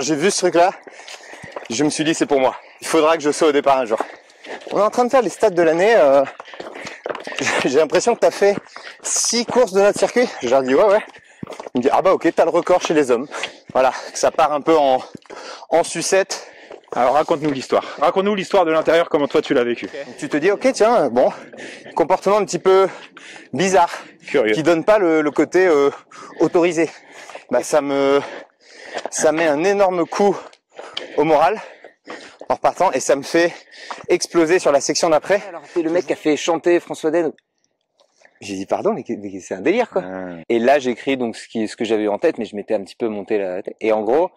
j'ai vu ce truc-là, je me suis dit c'est pour moi. Il faudra que je sois au départ un jour. On est en train de faire les stats de l'année. J'ai l'impression que tu as fait 6 courses de notre circuit. Je leur dis ouais. Il me dit ah bah ok, t'as le record chez les hommes. Voilà, ça part un peu en sucette. Alors raconte-nous l'histoire. Raconte-nous l'histoire de l'intérieur, comment toi tu l'as vécu. Tu te dis ok tiens, bon, comportement un petit peu bizarre, Curieux. qui donne pas le côté autorisé. Bah ça met un énorme coup au moral en repartant et ça me fait exploser sur la section d'après. Alors c'est le mec qui a fait chanter François Daen. J'ai dit pardon mais c'est un délire quoi. Et là j'écris donc ce que j'avais eu en tête, mais je m'étais un petit peu monté la tête. Et en gros,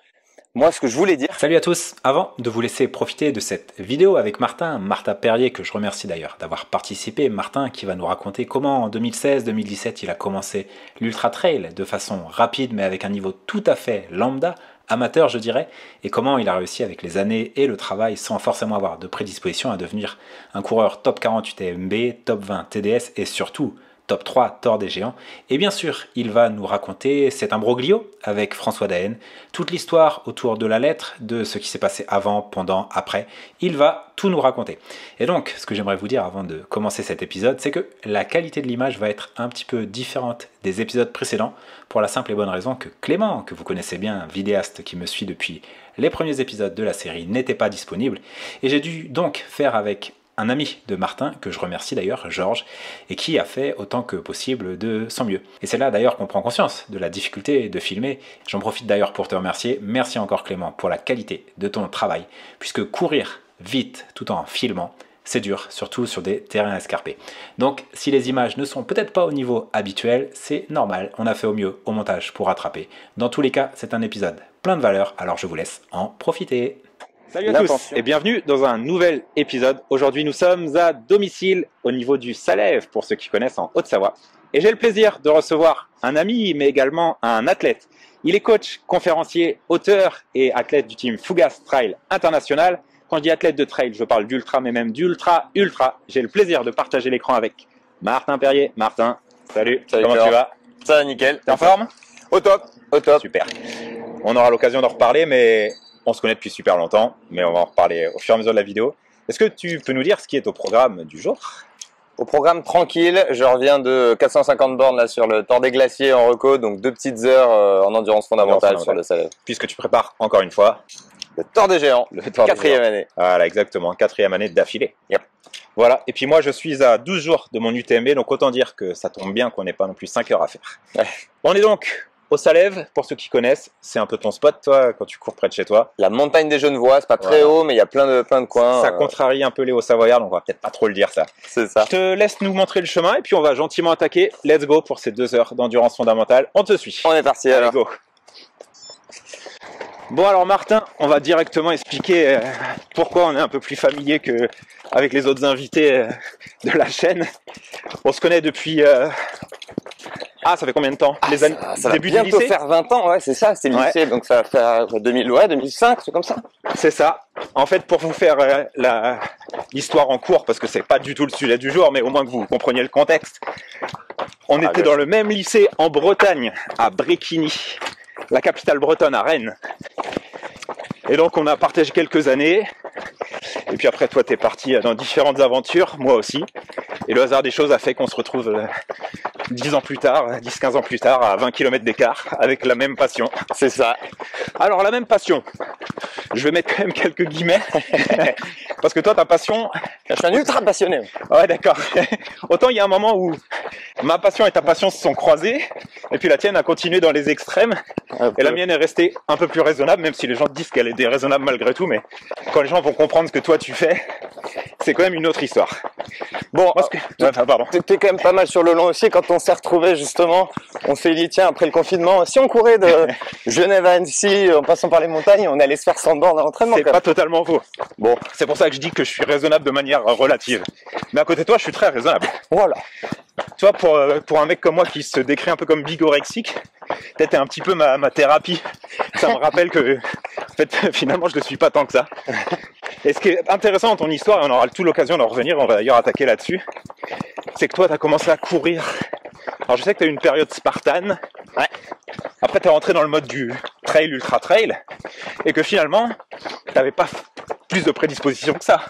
moi ce que je voulais dire... Salut à tous. Avant de vous laisser profiter de cette vidéo avec Martin Perrier, que je remercie d'ailleurs d'avoir participé, Martin qui va nous raconter comment en 2016-2017 il a commencé l'Ultra Trail de façon rapide mais avec un niveau tout à fait lambda, amateur je dirais, et comment il a réussi avec les années et le travail sans forcément avoir de prédisposition à devenir un coureur top 48 AMB, top 20 TDS et surtout top 3 Tour des Géants. Et bien sûr, il va nous raconter cet imbroglio avec François Daen, toute l'histoire autour de la lettre, de ce qui s'est passé avant, pendant, après. Il va tout nous raconter. Et donc, ce que j'aimerais vous dire avant de commencer cet épisode, c'est que la qualité de l'image va être un petit peu différente des épisodes précédents, pour la simple et bonne raison que Clément, que vous connaissez bien, vidéaste qui me suit depuis les premiers épisodes de la série, n'était pas disponible. Et j'ai dû donc faire avec un ami de Martin, que je remercie d'ailleurs, Georges, et qui a fait autant que possible de son mieux. Et c'est là d'ailleurs qu'on prend conscience de la difficulté de filmer. J'en profite d'ailleurs pour te remercier. Merci encore Clément pour la qualité de ton travail, puisque courir vite tout en filmant, c'est dur, surtout sur des terrains escarpés. Donc si les images ne sont peut-être pas au niveau habituel, c'est normal, on a fait au mieux au montage pour rattraper. Dans tous les cas, c'est un épisode plein de valeur, alors je vous laisse en profiter. Salut à tous et bienvenue dans un nouvel épisode. Aujourd'hui nous sommes à domicile au niveau du Salève, pour ceux qui connaissent, en Haute-Savoie. Et j'ai le plaisir de recevoir un ami mais également un athlète. Il est coach, conférencier, auteur et athlète du team Fougas Trail International. Quand je dis athlète de trail, je parle d'ultra mais même d'ultra. J'ai le plaisir de partager l'écran avec Martin Perrier. Martin, salut, comment tu vas? Ça va nickel. T'es en forme? Au top. Super. On aura l'occasion d'en reparler, mais on se connaît depuis super longtemps, mais on va en reparler au fur et à mesure de la vidéo. Est-ce que tu peux nous dire ce qui est au programme du jour? Au programme tranquille, je reviens de 450 bornes là sur le Tour des Glaciers en reco, donc 2 petites heures en endurance fondamentale sur le Salève. Puisque tu prépares encore une fois le Tour des Géants, le 4e année. Voilà, exactement, 4e année d'affilée. Yep. Voilà, et puis moi je suis à 12 jours de mon UTMB, donc autant dire que ça tombe bien qu'on n'ait pas non plus 5 heures à faire. Ouais. On est donc au Salève, pour ceux qui connaissent, c'est un peu ton spot, toi, quand tu cours près de chez toi. La montagne des Genevois, c'est pas très haut, mais il y a plein de coins. Ça contrarie un peu les Hauts-Savoyards, donc on va peut-être pas trop le dire ça. C'est ça. Je te laisse nous montrer le chemin et puis on va gentiment attaquer. Let's go pour ces 2 heures d'endurance fondamentale. On te suit. On est parti alors. Go. Bon alors Martin, on va directement expliquer pourquoi on est un peu plus familier qu'avec les autres invités de la chaîne. On se connaît depuis... Ah, ça fait combien de temps? Les années ça début va bientôt du lycée faire 20 ans, ouais, c'est ça, c'est le lycée, donc ça va faire 2005, c'est comme ça. C'est ça. En fait, pour vous faire l'histoire en cours, parce que c'est pas du tout le sujet du jour, mais au moins que vous compreniez le contexte. On était dans le même lycée en Bretagne, à Bréquigny, la capitale bretonne, à Rennes. Et donc on a partagé quelques années. Et puis après, toi, t'es parti dans différentes aventures, moi aussi. Et le hasard des choses a fait qu'on se retrouve 10-15 ans plus tard, à 20 km d'écart, avec la même passion. C'est ça. Alors, la même passion. Je vais mettre quand même quelques guillemets. Parce que toi, ta passion... Je suis un ultra passionné. Ouais, d'accord. Autant il y a un moment où ma passion et ta passion se sont croisées, et puis la tienne a continué dans les extrêmes, et la mienne est restée un peu plus raisonnable, même si les gens disent qu'elle est déraisonnable malgré tout, mais quand les gens vont comprendre ce que toi tu fais, c'est quand même une autre histoire. Bon, pardon. T'es quand même pas mal sur le long aussi. Quand on s'est retrouvés justement, on s'est dit tiens, après le confinement, si on courait de Genève à Annecy en passant par les montagnes, on allait se faire 100 bornes à l'entraînement. C'est pas totalement faux. Bon, c'est pour ça que je dis que je suis raisonnable de manière relative. Mais à côté de toi, je suis très raisonnable. Voilà. Tu vois, pour un mec comme moi qui se décrit un peu comme bigorexique, peut-être un petit peu ma thérapie. Ça me rappelle que en fait, finalement, je ne suis pas tant que ça. Et ce qui est intéressant dans ton histoire, et on aura tout l'occasion d'en revenir, on va d'ailleurs attaquer là-dessus, c'est que toi, tu as commencé à courir. Alors je sais que tu as eu une période spartane. Ouais. Après, tu es rentré dans le mode du trail, ultra trail. et que finalement, t'avais pas plus de prédisposition que ça.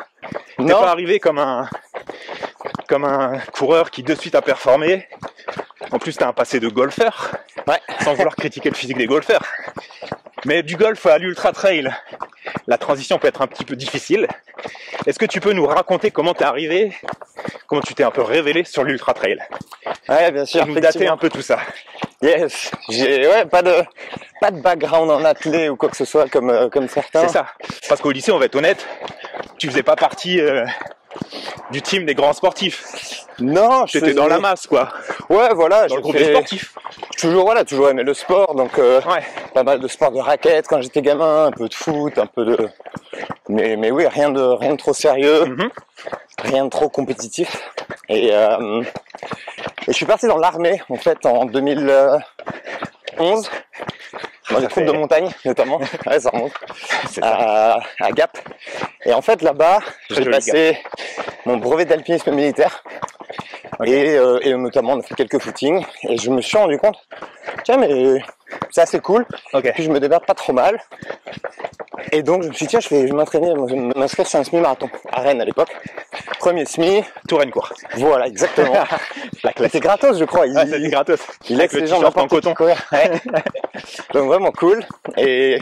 T'es Non. pas arrivé comme un coureur qui de suite a performé. En plus, t'as un passé de golfeur, Ouais. sans vouloir critiquer le physique des golfeurs. Mais du golf à l'ultra trail, la transition peut être un petit peu difficile. Est-ce que tu peux nous raconter comment t'es arrivé, comment tu t'es un peu révélé sur l'ultra trail? Ouais, bien sûr. Nous dater un peu tout ça. Yes. J'ai pas de background en athlé ou quoi que ce soit comme certains. C'est ça. Parce qu'au lycée, on va être honnête, tu faisais pas partie du team des grands sportifs. Non, J'étais dans la masse, quoi. Ouais, voilà. Dans le groupe des sportifs. Toujours aimé le sport, donc Ouais. pas mal de sport de raquettes quand j'étais gamin, un peu de foot, un peu de. Mais oui, rien de trop sérieux, Mhm. rien de trop compétitif. Et je suis parti dans l'armée en fait en 2011. Dans les troupes de montagne, notamment. Ouais, ça remonte. C'est ça. À Gap. Et en fait, là-bas, j'ai joli passé mon brevet d'alpinisme militaire. Ok. Et notamment, on a fait quelques footings. Et je me suis rendu compte, tiens, mais c'est assez cool. Ok. Puis je me démerde pas trop mal. Et donc, je me suis dit, tiens, je vais m'inscrire sur un semi-marathon à Rennes à l'époque. Premier semi. Touraine-Court. Voilà, exactement. La classe. C'était gratos, je crois. Ouais, c'était gratos. Il Avec laisse le les gens t-shirt en n'importe qui coton. courir. Ouais. Donc vraiment cool. Et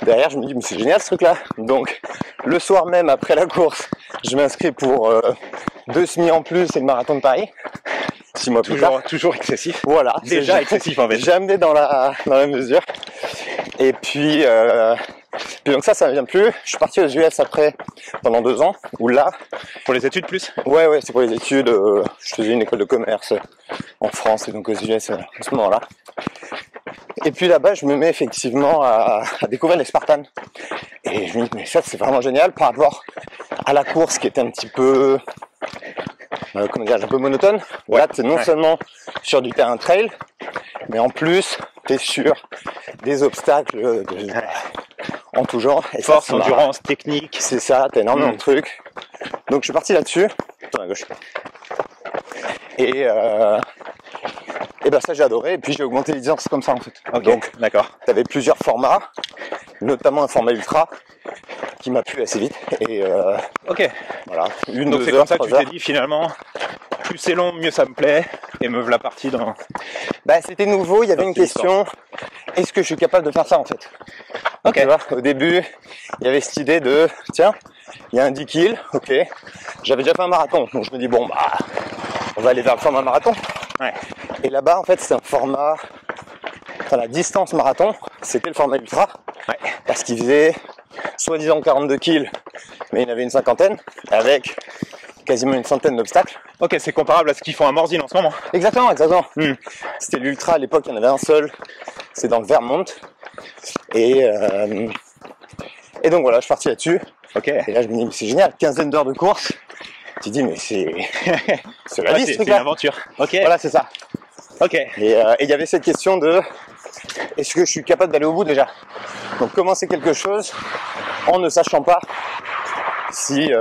derrière, je me dis, mais c'est génial ce truc-là. Donc, le soir même, après la course, je m'inscris pour 2 semis en plus et le marathon de Paris. 6 mois plus tard. Toujours excessif. Voilà. Déjà C'est excessif, en fait. jamais dans la mesure. Et puis donc ça ne vient plus. Je suis parti aux US après, pendant 2 ans, où là, Pour les études, plus. ouais, c'est pour les études. Je faisais une école de commerce en France et donc aux US à ce moment-là. Et puis là-bas, je me mets effectivement à découvrir les Spartans. Et je me dis, mais ça, c'est vraiment génial par rapport à la course qui était un petit peu, un peu monotone. Ouais. Là, tu es non seulement sur du terrain trail, mais en plus, tu es sur des obstacles en tout genre. Et Force, ça, c'est endurance, technique. c'est ça, t'as énormément de trucs. Donc je suis parti là-dessus. Attends, à gauche. Et ben ça j'ai adoré. Et puis j'ai augmenté les distances comme ça en fait. Ok, Donc d'accord. t'avais plusieurs formats, notamment un format ultra qui m'a plu assez vite. Et Ok. voilà, Donc c'est comme ça que tu t'es dit finalement, plus c'est long, mieux ça me plaît. Et me voilà parti dans. Bah c'était nouveau, il y avait une C'est question. Est-ce que je suis capable de faire ça en fait? Ok. Tu vois, au début, il y avait cette idée de, tiens, il y a un 10 kills, ok. J'avais déjà fait un marathon, donc je me dis, bon, bah, on va aller vers le format marathon. Ouais. Et là-bas, en fait, c'est un format, enfin, la distance marathon, c'était le format ultra. Ouais. Parce qu'il faisait, soi-disant 42 kills, mais il y en avait une cinquantaine, avec quasiment une centaine d'obstacles. Ok, c'est comparable à ce qu'ils font à Morzine en ce moment. Exactement. C'était l'ultra, à l'époque, il y en avait un seul, c'est dans le Vermont. Et donc voilà, je suis parti là-dessus. Ok. Et là, je me dis, mais c'est génial, quinzaine d'heures de course. Tu te dis, mais c'est la vie, ce C'est une truc-là. aventure. Ok. Voilà, c'est ça. Ok. Et il y avait cette question de, est-ce que je suis capable d'aller au bout déjà? Donc commencer quelque chose en ne sachant pas si,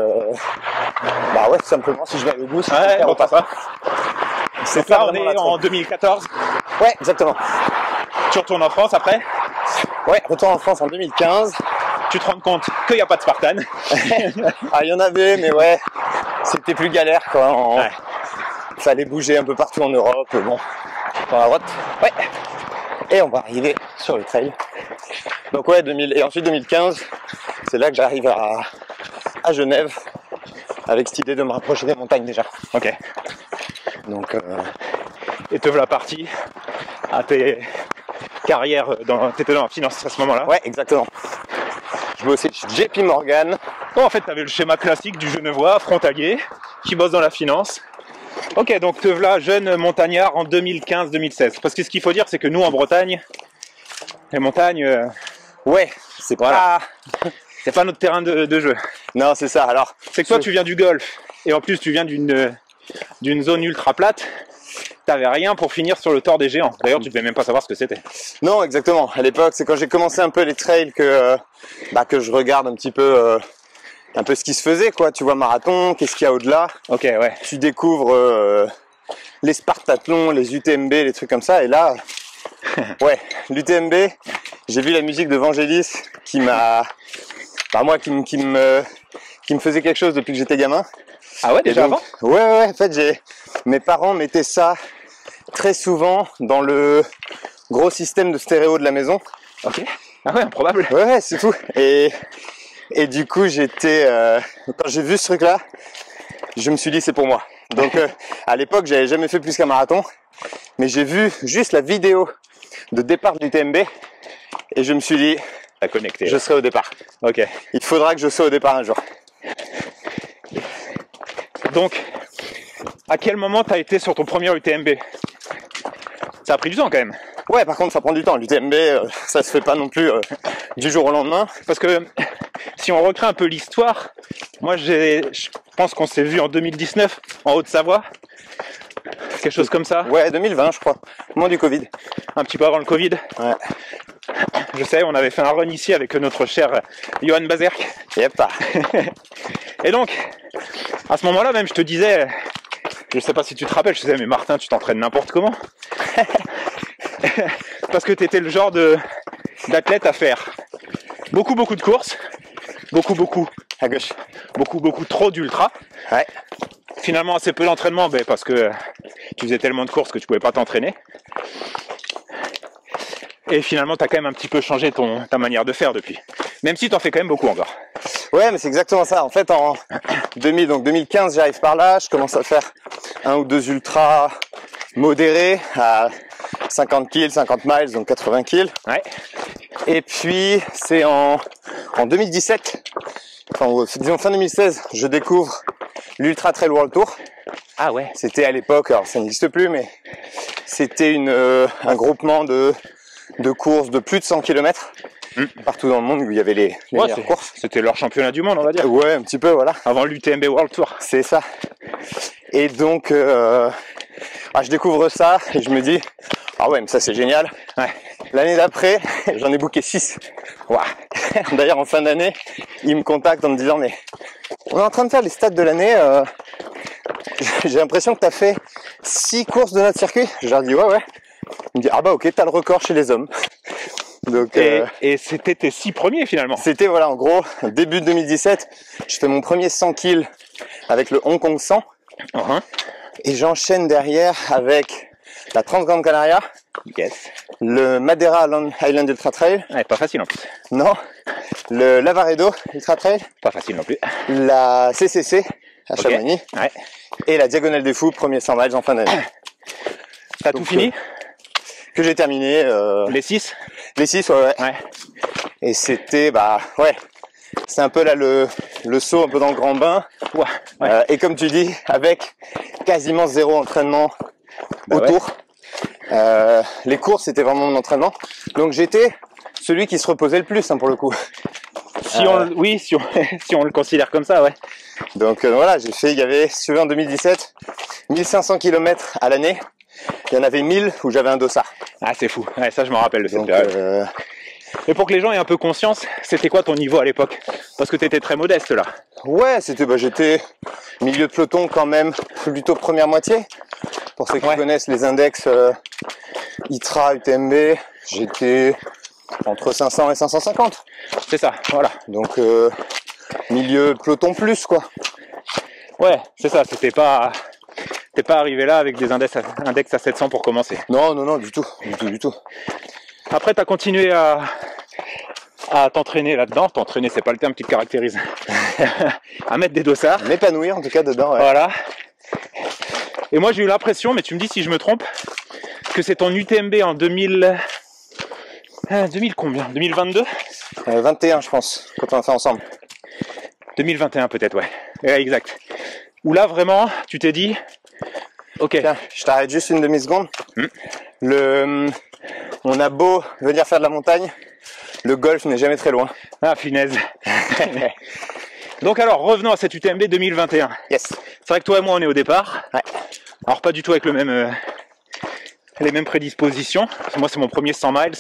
bah ouais, tout simplement, si je vais aller au bout, si je vais Ouais, faire bon, ou pas. ça. C'est Donc là, pas on vraiment est la en trop. 2014. Ouais, exactement. Tu retournes en France après. Ouais, retour en France en 2015. Tu te rends compte qu'il n'y a pas de Spartan. Ah, il y en avait, mais ouais, c'était plus galère, quoi. Ouais. Fallait bouger un peu partout en Europe, bon, dans la droite. Ouais. Et on va arriver sur le trail. Donc ouais, et ensuite 2015, c'est là que j'arrive à Genève, avec cette idée de me rapprocher des montagnes déjà. Ok. Donc, Et te voilà parti à tes carrières, t'étais dans la finance à ce moment-là. ouais, exactement. Je bossais chez JP Morgan. Bon, en fait, t'avais le schéma classique du Genevois, frontalier, qui bosse dans la finance. Ok, donc te voilà jeune montagnard en 2015-2016. Parce que ce qu'il faut dire, c'est que nous, en Bretagne, les montagnes, Ouais, c'est voilà. pas... c'est pas notre terrain de jeu. Non, c'est ça. Alors, C'est que toi, tu viens du golf, et en plus, tu viens d'une zone ultra plate. T'avais rien pour finir sur le Thor des Géants. D'ailleurs, tu devais même pas savoir ce que c'était. non, exactement. À l'époque, c'est quand j'ai commencé un peu les trails que je regarde un peu ce qui se faisait, quoi. Tu vois, marathon, qu'est-ce qu'il y a au-delà. Ok, ouais. Tu découvres les Spartathlons, les UTMB, les trucs comme ça. Et là, ouais, l'UTMB, j'ai vu la musique de Vangelis qui m'a, qui me faisait quelque chose depuis que j'étais gamin. Ah ouais, déjà donc, avant? Ouais, en fait, mes parents mettaient ça très souvent dans le gros système de stéréo de la maison. Ok. Ah ouais, improbable. Ouais, c'est tout. Et du coup, quand j'ai vu ce truc-là, je me suis dit c'est pour moi. Donc, à l'époque, j'avais jamais fait plus qu'un marathon, mais j'ai vu juste la vidéo de départ du TMB et je me suis dit, Connecté. je serai au départ. Ok. Il faudra que je sois au départ un jour. Donc, à quel moment t'as été sur ton premier UTMB? Ça a pris du temps quand même. Ouais, par contre, ça prend du temps. L'UTMB, ça se fait pas non plus du jour au lendemain. Parce que si on recrée un peu l'histoire, moi je pense qu'on s'est vu en 2019 en Haute-Savoie. Quelque chose comme ça. Ouais, 2020, je crois. Au moment du Covid. Un petit peu avant le Covid. Ouais. Je sais, on avait fait un run ici avec notre cher Johan Bazerk. Yep. Et donc, à ce moment-là même, je te disais, je sais pas si tu te rappelles, je te disais, mais Martin, tu t'entraînes n'importe comment. Parce que tu étais le genre d'athlète à faire beaucoup de courses, beaucoup à gauche, beaucoup trop d'ultra. Ouais. Finalement assez peu d'entraînement, parce que tu faisais tellement de courses que tu pouvais pas t'entraîner. Et finalement, tu as quand même un petit peu changé ta manière de faire depuis. Même si tu en fais quand même beaucoup encore. Ouais, mais c'est exactement ça. En fait, en 2015, j'arrive par là, je commence à faire 1 ou 2 ultras modérés à 50 kills, 50 miles, donc 80 kills. Ouais. Et puis, c'est en 2017, disons fin 2016, je découvre l'Ultra Trail World Tour. Ah ouais. C'était à l'époque, alors ça n'existe plus, mais c'était un groupement de courses de plus de 100 km partout dans le monde où il y avait les meilleures courses. C'était leur championnat du monde, on va dire. Ouais, un petit peu, voilà. Avant l'UTMB World Tour. C'est ça. Et donc, je découvre ça et je me dis, ah ouais, mais ça c'est génial. Ouais. L'année d'après, j'en ai booké 6. Wow. D'ailleurs, en fin d'année, ils me contactent en me disant, mais on est en train de faire les stats de l'année. J'ai l'impression que tu as fait 6 courses de notre circuit. Je leur dis, ouais. Il me dit, ah bah ok, t'as le record chez les hommes. Donc, et c'était tes 6 premiers finalement. C'était, voilà, en gros, début 2017, je fais mon premier 100 kills avec le Hong Kong 100. Et j'enchaîne derrière avec la Transgrande Canaria. Yes. Le Madeira Island Ultra Trail. Ouais, pas facile en plus. Non. Le Lavaredo Ultra Trail. Pas facile non plus. La CCC à Chamonix. Ouais. Et la Diagonale des Fous, premier 100 miles en fin d'année. T'as tout fini? Que j'ai terminé. Les 6? Les 6, ouais. Et c'était, c'est un peu là le saut un peu dans le grand bain. Ouais. Et comme tu dis, avec quasiment 0 entraînement autour. Ouais. Les courses, c'était vraiment mon entraînement. Donc j'étais celui qui se reposait le plus, pour le coup. Si on le considère comme ça, ouais. Donc voilà, il y avait celui en 2017, 1500 km à l'année. Il y en avait 1000 où j'avais un dossard. Ah, c'est fou. Ouais, ça, je me rappelle de cette période. Et pour que les gens aient un peu conscience, c'était quoi ton niveau à l'époque? Parce que tu étais très modeste là. Ouais, j'étais milieu de peloton quand même, plutôt première moitié. Pour ceux qui connaissent les index ITRA, UTMB, j'étais entre 500 et 550. C'est ça, voilà. Donc milieu peloton plus, quoi. Ouais, c'est ça, t'es pas arrivé là avec des index à 700 pour commencer. Non, du tout. Après, t'as continué à t'entraîner là-dedans. T'entraîner, c'est pas le terme qui te caractérise. À mettre des dossards. M'épanouir en tout cas dedans, ouais. Voilà. Et moi, j'ai eu l'impression, mais tu me dis si je me trompe, que c'est ton UTMB en 2000 combien? 2022? 21, je pense, quand on a fait ensemble. 2021 peut-être, ouais. Exact. Où là, vraiment, tu t'es dit, ok. Tiens, je t'arrête juste une demi-seconde. On a beau venir faire de la montagne, le golf n'est jamais très loin. Ah, finesse. Donc alors, revenons à cette UTMB 2021. Yes. C'est vrai que toi et moi, on est au départ. Ouais. Alors, pas du tout avec les mêmes prédispositions. Moi, c'est mon premier 100 miles.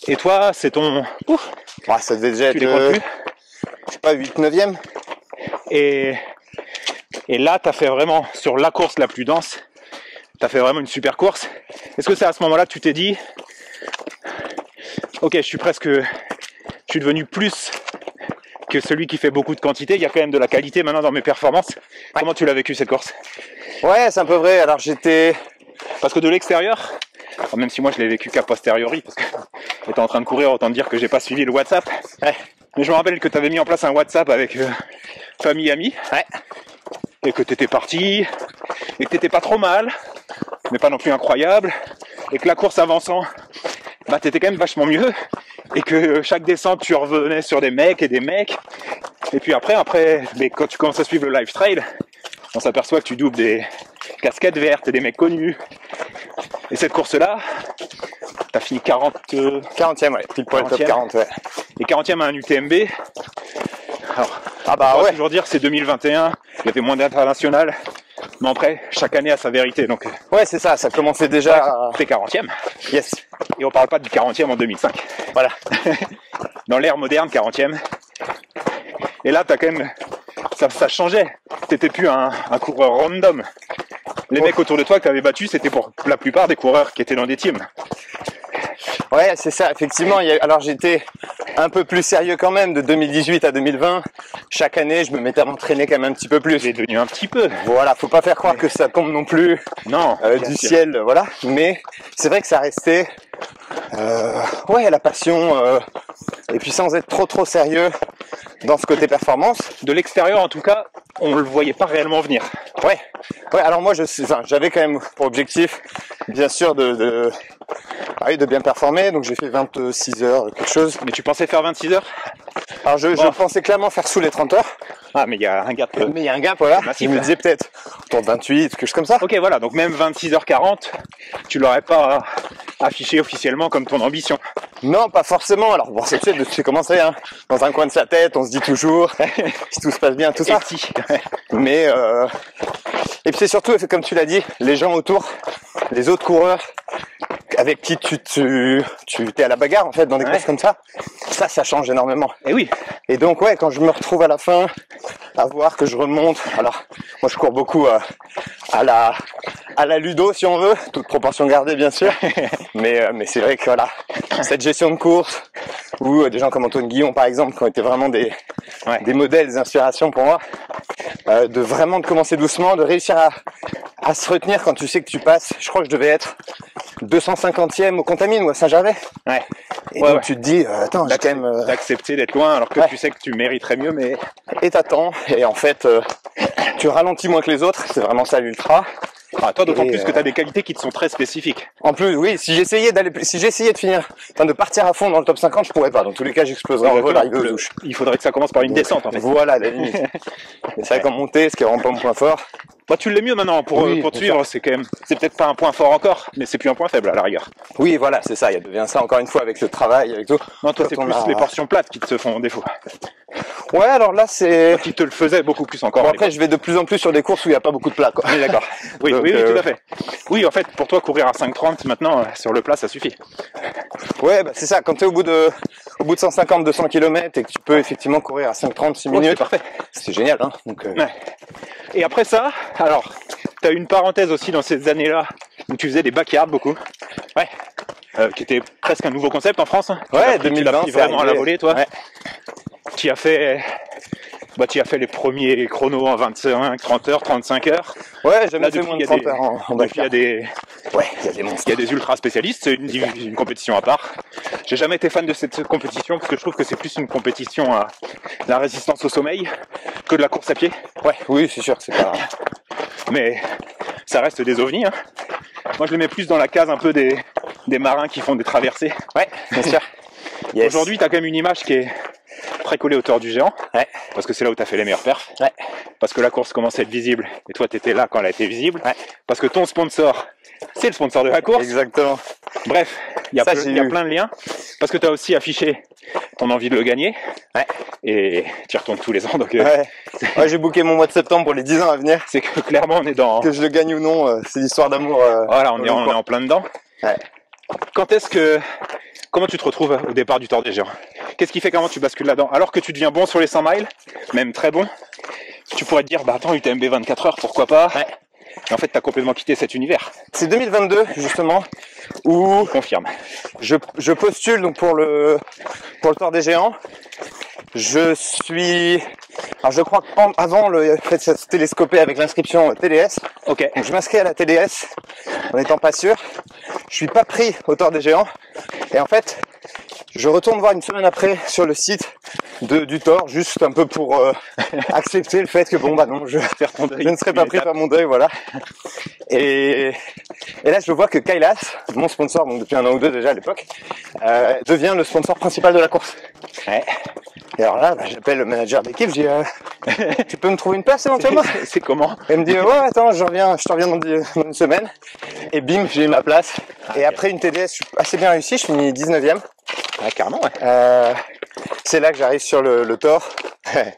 Et toi, c'est ton... Ouf, ça devait déjà être, je sais pas, 8-9e. Et là, tu as fait vraiment, sur la course la plus dense, tu as fait vraiment une super course. Est-ce que c'est à ce moment-là que tu t'es dit, ok, je suis devenu plus que celui qui fait beaucoup de quantité. Il y a quand même de la qualité maintenant dans mes performances. Ouais. Comment tu l'as vécu cette course? Ouais, c'est un peu vrai. Alors parce que de l'extérieur, même si moi je l'ai vécu qu'a posteriori, parce que j'étais en train de courir, autant dire que j'ai pas suivi le WhatsApp. Ouais. Mais je me rappelle que tu avais mis en place un WhatsApp avec famille, amis. Ouais. Et que tu étais parti, et que tu n'étais pas trop mal, mais pas non plus incroyable, et que la course avançant, bah tu étais quand même vachement mieux, et que chaque descente tu revenais sur des mecs, et puis après, mais quand tu commences à suivre le live trail, on s'aperçoit que tu doubles des casquettes vertes et des mecs connus. Et cette course-là, t'as fini 40e, ouais, pile poil top 40, ouais. Et 40e à un UTMB. Alors, on va toujours dire c'est 2021, il y avait moins d'international, mais après, chaque année a sa vérité. Donc, ouais, c'est ça commençait déjà. T'es 40e. Yes. Et on parle pas du 40e en 2005. Voilà. Dans l'ère moderne, 40e. Et là, t'as quand même, ça changeait. T'étais plus un coureur random. Les mecs autour de toi que t'avais battus, c'était pour la plupart des coureurs qui étaient dans des teams. Ouais, c'est ça, effectivement. Alors j'étais un peu plus sérieux quand même de 2018 à 2020. Chaque année, je me mettais à m'entraîner quand même un petit peu plus. J'ai devenu un petit peu. Voilà, faut pas faire croire que ça tombe non plus du ciel, voilà. Mais c'est vrai que ça restait la passion et puis sans être trop sérieux dans ce côté performance. De l'extérieur, en tout cas, on le voyait pas réellement venir. Ouais. Alors moi, j'avais quand même pour objectif, bien sûr, de bien performer. Donc j'ai fait 26 heures, quelque chose. Mais tu pensais faire 26 heures? Alors je pensais clairement faire sous les 30 heures. Ah, mais il y a un gap. Mais il y a un gap, voilà. Je me disais peut-être autour de 28, quelque chose comme ça. Ok, voilà. Donc même 26h40, tu l'aurais pas affiché officiellement comme ton ambition. Non, pas forcément. Alors bon, c'est comment c'est, hein. Dans un coin de sa tête, on se dit toujours si tout se passe bien, tout ça. Mais et puis c'est surtout, comme tu l'as dit, les gens autour, les autres coureurs avec qui tu t'es à la bagarre en fait dans des courses comme ça. Ça change énormément. Et oui. Et donc ouais, quand je me retrouve à la fin à voir que je remonte, alors moi je cours beaucoup à la ludo si on veut, toute proportion gardée bien sûr. mais c'est vrai que voilà, cette gestion de course ou des gens comme Antoine Guillon par exemple qui ont été vraiment des modèles, des inspirations pour moi, de commencer doucement, de réussir à se retenir quand tu sais que tu passes, je crois que je devais être 250e au Contamine ou à Saint-Gervais. Ouais. Et donc tu te dis, attends, j'ai quand même... d'accepter d'être loin alors que tu sais que tu mériterais mieux, mais... Et t'attends, et en fait, tu ralentis moins que les autres, c'est vraiment ça l'ultra. Ah, toi, d'autant plus que tu as des qualités qui te sont très spécifiques. En plus, oui, si j'essayais de finir, de partir à fond dans le top 50, je pourrais pas. Dans tous les cas, j'exploserais en vol arrivé aux douches. Il faudrait que ça commence par une descente, en fait. Voilà, la limite. Mais c'est vrai qu'en montée, ce qui est vraiment pas mon point fort. Bah, tu l'es mieux maintenant pour te suivre, c'est peut-être pas un point fort encore, mais c'est plus un point faible à la rigueur. Oui, voilà, c'est ça, il devient ça encore une fois avec le travail, avec tout. Non, toi, c'est plus les portions plates qui te font défaut. Ouais, alors là, c'est... Qui te le faisait beaucoup plus encore. Bon, après, je vais de plus en plus sur des courses où il n'y a pas beaucoup de plats, quoi. Oui, d'accord. Oui, donc, oui, tout à fait. Oui, en fait, pour toi, courir à 5,30 maintenant, sur le plat, ça suffit. Ouais, bah, c'est ça. Quand tu es au bout de 150, 200 km et que tu peux effectivement courir à 5,30, 6 minutes. C'est parfait. C'est génial, hein. Donc, ouais. Et après ça, alors, tu as eu une parenthèse aussi dans ces années-là où tu faisais des backyards beaucoup. Ouais. Qui était presque un nouveau concept en France. Hein. Ouais, 2020. Tu l'as pris vraiment à la volée, toi. Ouais. Tu as fait les premiers chronos en 25, 30 heures, 35 heures. Ouais, j'ai jamais fait moins de 30 heures en backyard. Il y a des monstres. Il y a des ultra spécialistes, c'est une compétition à part. J'ai jamais été fan de cette compétition parce que je trouve que c'est plus une compétition à la résistance au sommeil que de la course à pied. Ouais, oui, c'est sûr, c'est pas... Mais ça reste des ovnis, hein. Moi, je les mets plus dans la case un peu des marins qui font des traversées. Ouais, bien sûr. Yes. Aujourd'hui, tu as quand même une image qui est très collée au Tour du Géant. Ouais. Parce que c'est là où tu as fait les meilleurs perfs. Ouais. Parce que la course commençait à être visible et toi, tu étais là quand elle a été visible. Ouais. Parce que ton sponsor, c'est le sponsor de la course. Exactement. Bref, il y a plein de liens. Parce que tu as aussi affiché ton envie de le gagner. Ouais. Et tu y retournes tous les ans. Donc, ouais, j'ai booké mon mois de septembre pour les 10 ans à venir. C'est que clairement, on est dans... Que je le gagne ou non, c'est l'histoire d'amour. Voilà, on est en plein dedans. Ouais. Comment tu te retrouves au départ du Tour des Géants? Qu'est-ce qui fait comment tu bascules là-dedans? Alors que tu deviens bon sur les 100 miles, même très bon, tu pourrais te dire, bah attends, UTMB 24 heures, pourquoi pas? Ouais. Et en fait, tu as complètement quitté cet univers. C'est 2022 justement où Je confirme. je postule donc pour le Tour des Géants. Alors je crois qu'avant le fait ça se télescoper avec l'inscription TDS. Ok. Donc je m'inscris à la TDS en n'étant pas sûr. Je suis pas pris au Tour des Géants. Et en fait, je retourne voir une semaine après sur le site du Tour, juste un peu pour accepter le fait que bon bah non, je ne serai pas pris par mon deuil, voilà. Et là je vois que Kailas, mon sponsor, donc depuis un an ou deux déjà à l'époque, devient le sponsor principal de la course. Ouais. Et alors là, bah, j'appelle le manager d'équipe, je dis tu peux me trouver une place éventuellement? C'est comment? Elle me dit ouais attends, je te reviens dans une semaine. Et bim, j'ai eu ma place. Et après une TDS, je suis assez bien réussi, je finis 19e. Ah, carrément, ouais. C'est là que j'arrive sur le Tour.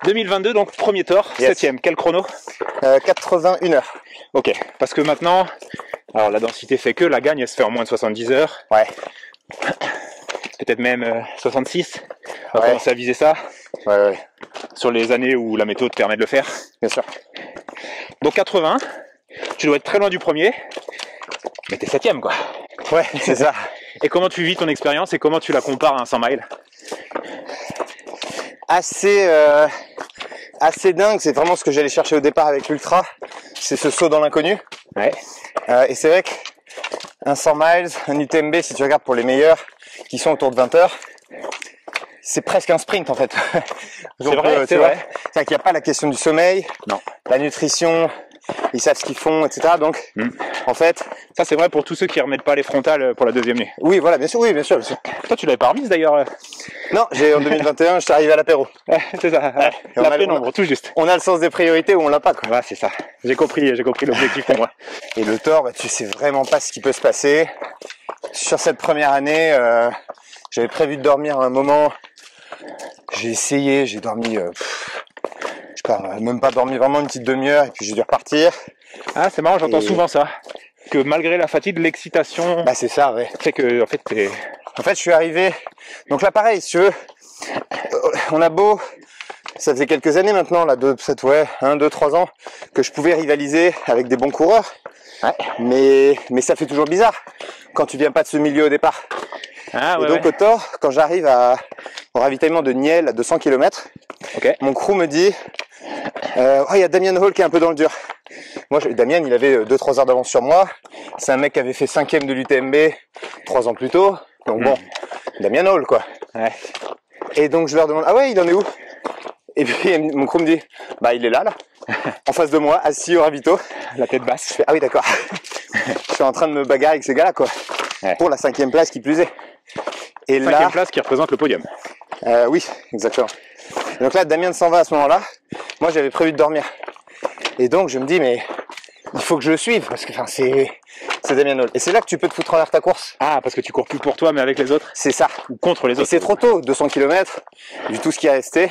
2022, donc premier Tour, Yes. 7ème. Quel chrono? 81 heures. Ok, parce que maintenant, alors la densité fait que la gagne, elle se fait en moins de 70 heures. Ouais. Peut-être même 66. On va Ouais. commencer à viser ça Ouais, sur les années où la méthode te permet de le faire. bien sûr. Donc 80, tu dois être très loin du premier, mais t'es 7ème quoi. Ouais, c'est ça. Et comment tu vis ton expérience et comment tu la compares à un 100 miles? Assez dingue, c'est vraiment ce que j'allais chercher au départ avec l'ultra. C'est ce saut dans l'inconnu. Ouais. Et c'est vrai qu'un 100 miles, un UTMB, si tu regardes pour les meilleurs, qui sont autour de 20 heures, c'est presque un sprint en fait. Donc, C'est vrai, tu c'est vois, vrai. C'est-à-dire qu'il n'y a pas la question du sommeil, Non. la nutrition, ils savent ce qu'ils font, etc. Donc, en fait, Ça c'est vrai pour tous ceux qui remettent pas les frontales pour la deuxième nuit. oui, voilà, bien sûr, oui, bien sûr. Toi tu l'avais pas remise d'ailleurs. Non, en 2021, je suis arrivé à l'apéro. C'est ça. Et on La a- pénombre, tout juste. On a le sens des priorités ou on l'a pas, quoi. Ouais, c'est ça. J'ai compris l'objectif pour moi. Et le Tour, bah, tu sais vraiment pas ce qui peut se passer. Sur cette première année, j'avais prévu de dormir un moment. J'ai essayé, j'ai dormi, je sais pas, même pas dormi vraiment une petite demi-heure et puis j'ai dû repartir. Ah, c'est marrant, j'entends Et- souvent ça. Que malgré la fatigue, l'excitation Bah c'est ça, ouais. fait que, en fait, t'es... En fait, je suis arrivé. Donc là, pareil, si tu veux, on a beau, ça faisait quelques années maintenant, là, 2, 3 ans, que je pouvais rivaliser avec des bons coureurs. Ouais. Mais ça fait toujours bizarre quand tu viens pas de ce milieu au départ. Ah, Et ouais, donc ouais. au Tour, quand j'arrive au ravitaillement de Niel à 200 km, Ok. mon crew me dit il y a Damien Hall qui est un peu dans le dur. Moi, Damien, il avait 2-3 heures d'avance sur moi. C'est un mec qui avait fait 5e de l'UTMB 3 ans plus tôt. Donc bon, Damien Hall, quoi. Ouais. Et donc je leur demande, ah ouais, il en est où? Et puis mon crew me dit, bah il est là, en face de moi, assis au ravito. La tête basse. Je fais, ah oui, d'accord. Je suis en train de me bagarrer avec ces gars-là, quoi. Ouais. Pour la 5e place qui plus est. Et 5e là, place qui représente le podium. oui, exactement. Et donc là, Damien s'en va à ce moment-là. Moi, j'avais prévu de dormir. Et donc, je me dis, mais il faut que je le suive parce que, enfin, c'est Damien Hall. Et c'est là que tu peux te foutre en l'air ta course. Ah, parce que tu cours plus pour toi, mais avec les autres. C'est ça. Ou contre les Et autres. c'est trop tôt, 200 km, du tout ce qui est resté.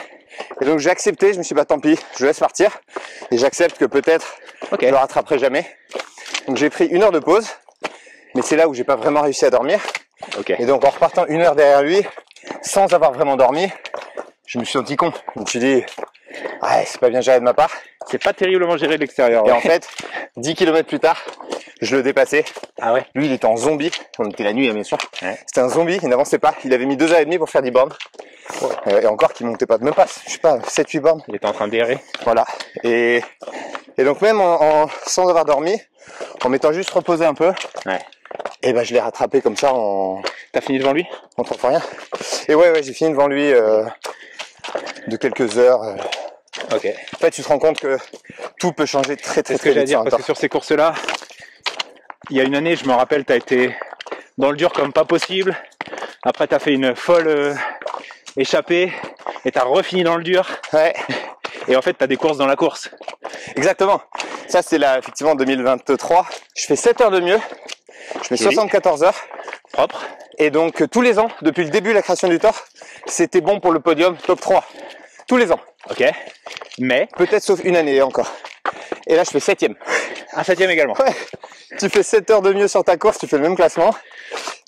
Et donc, j'ai accepté. Je me suis dit, bah, tant pis, je laisse partir. Et j'accepte que peut-être, Ok. je le rattraperai jamais. Donc, j'ai pris 1 heure de pause. Mais c'est là où j'ai pas vraiment réussi à dormir. Ok. Et donc, en repartant 1 heure derrière lui, sans avoir vraiment dormi, je me suis senti con. Je me suis dit, ouais, c'est pas bien géré de ma part. C'est pas terriblement géré de l'extérieur. Et ouais. en fait, 10 km plus tard, je le dépassais. Ah ouais. Lui, il était en zombie. On était la nuit, hein, bien sûr. Ouais. C'était un zombie, il n'avançait pas. Il avait mis 2h30 pour faire 10 bornes. Et encore qu'il montait pas, même pas, je sais pas, 7-8 bornes. Il était en train d'errer. Voilà. Et donc même sans avoir dormi, en m'étant juste reposé un peu, Ouais. et ben je l'ai rattrapé comme ça en T'as fini devant lui? contre rien. Et ouais, j'ai fini devant lui de quelques heures. Ok. En fait, tu te rends compte que tout peut changer très C'est ce très que j'allais vite sur dire, un parce que Tour. sur ces courses-là, il y a une année, je me rappelle, t'as été dans le dur comme pas possible. Après, t'as fait une folle échappée et t'as refini dans le dur. Ouais, Et en fait, t'as des courses dans la course. exactement. Ça, c'est là, effectivement, 2023. Je fais 7 heures de mieux. Je fais Joli. 74 heures. Propre. Et donc, tous les ans, depuis le début de la création du Tour, c'était bon pour le podium top 3. Tous les ans. Ok. Mais, Peut-être sauf une année encore. Et là, je fais 7e. un 7e également. Ouais. Tu fais 7 heures de mieux sur ta course, tu fais le même classement.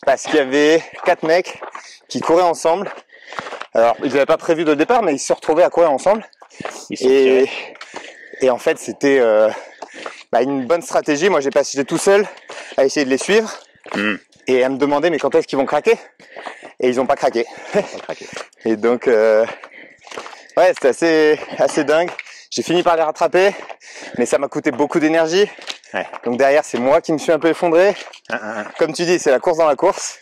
Parce qu'il y avait 4 mecs qui couraient ensemble. Alors, ils n'avaient pas prévu de départ, mais ils se retrouvaient à courir ensemble. Ils sont tirés. Et en fait, c'était une bonne stratégie. Moi, j'ai passé tout seul à essayer de les suivre et à me demander mais quand est-ce qu'ils vont craquer. Et ils ont pas craqué. Et donc, ouais, c'était assez dingue. J'ai fini par les rattraper, mais ça m'a coûté beaucoup d'énergie. Ouais. Donc derrière, c'est moi qui me suis un peu effondré. Comme tu dis, c'est la course dans la course.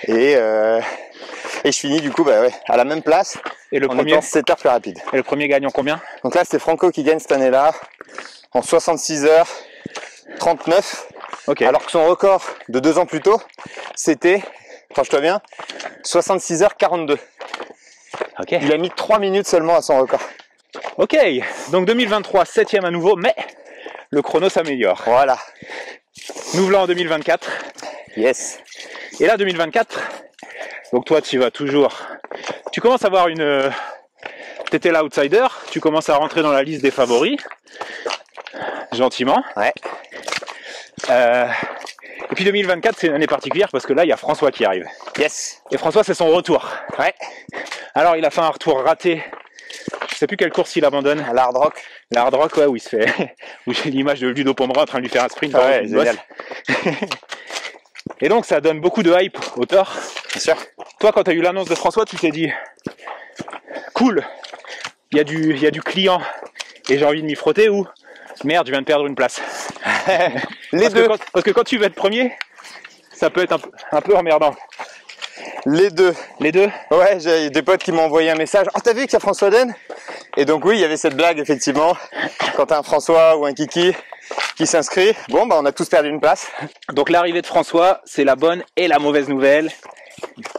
Et je finis du coup à la même place Et le en premier, étant 7 heures plus rapide. et le premier gagne en combien? Donc là, c'est Franco qui gagne cette année-là en 66h39. Ok. Alors que son record de 2 ans plus tôt, c'était, franchement bien, 66h42. Ok. Il a mis 3 minutes seulement à son record. Ok. Donc 2023, 7e à nouveau, mais le chrono s'améliore. Voilà. Nous voilà en 2024. Yes. Et là, 2024, donc toi, tu vas toujours... Tu commences à avoir une... T'étais l'outsider, tu commences à rentrer dans la liste des favoris. Gentiment. Ouais. Et puis 2024, c'est une année particulière parce que là, il y a François qui arrive. Yes. Et François, c'est son retour. Ouais. Alors, il a fait un retour raté. Je sais plus quelle course il abandonne. À l'Hard Rock. La Hard Rock, ouais, où il se fait... où j'ai l'image de Ludo Pombra en train de lui faire un sprint. Ouais, une bosse. génial. Et donc, ça donne beaucoup de hype au Thor. Bien sûr. Toi, quand tu as eu l'annonce de François, tu t'es dit cool, il y a du client et j'ai envie de m'y frotter, ou merde, je viens de perdre une place. Les deux. Parce que quand tu veux être premier, ça peut être un peu emmerdant. Les deux. Les deux? Ouais, j'ai des potes qui m'ont envoyé un message. Oh, t'as vu qu'il y a François Den? Et donc oui, il y avait cette blague, effectivement. Quand t'as un François ou un Kiki qui s'inscrit, bon, bah, on a tous perdu une place. Donc l'arrivée de François, c'est la bonne et la mauvaise nouvelle.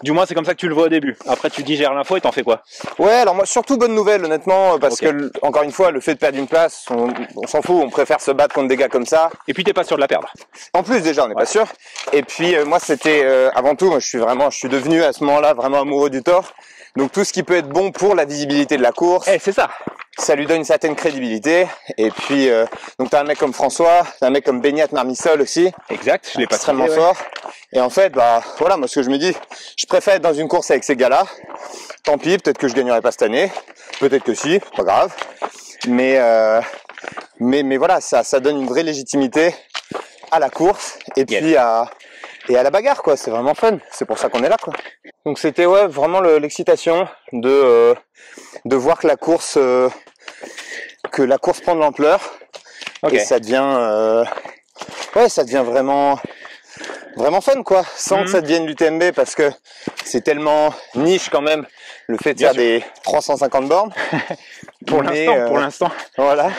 Du moins, c'est comme ça que tu le vois au début. Après, tu digères l'info et t'en fais quoi? Ouais, alors moi, surtout bonne nouvelle, honnêtement, parce Ok. que, encore une fois, le fait de perdre une place, on s'en fout, on préfère se battre contre des gars comme ça. Et puis, t'es pas sûr de la perdre. En plus, déjà, on n'est pas sûr. Et puis, moi, c'était, avant tout, moi, je suis devenu à ce moment-là vraiment amoureux du Thor. Donc, tout ce qui peut être bon pour la visibilité de la course, Eh, c'est ça. ça lui donne une certaine crédibilité. Et puis, donc, t'as un mec comme François, t'as un mec comme Benyat Marmissol aussi. Exact, je l'ai pas Extrêmement cité, ouais. fort. Et en fait, bah voilà, moi ce que je me dis, je préfère être dans une course avec ces gars-là. Tant pis, peut-être que je gagnerai pas cette année, peut-être que si, pas grave. Mais voilà, ça donne une vraie légitimité à la course et puis à la bagarre quoi. C'est vraiment fun. C'est pour ça qu'on est là quoi. Donc c'était vraiment l'excitation de voir que la course prend de l'ampleur. Ok. Et ça devient ça devient vraiment fun quoi, sans que ça devienne l'UTMB parce que c'est tellement niche quand même le fait de Bien faire des 350 bornes. Pour Mais, l'instant. Voilà.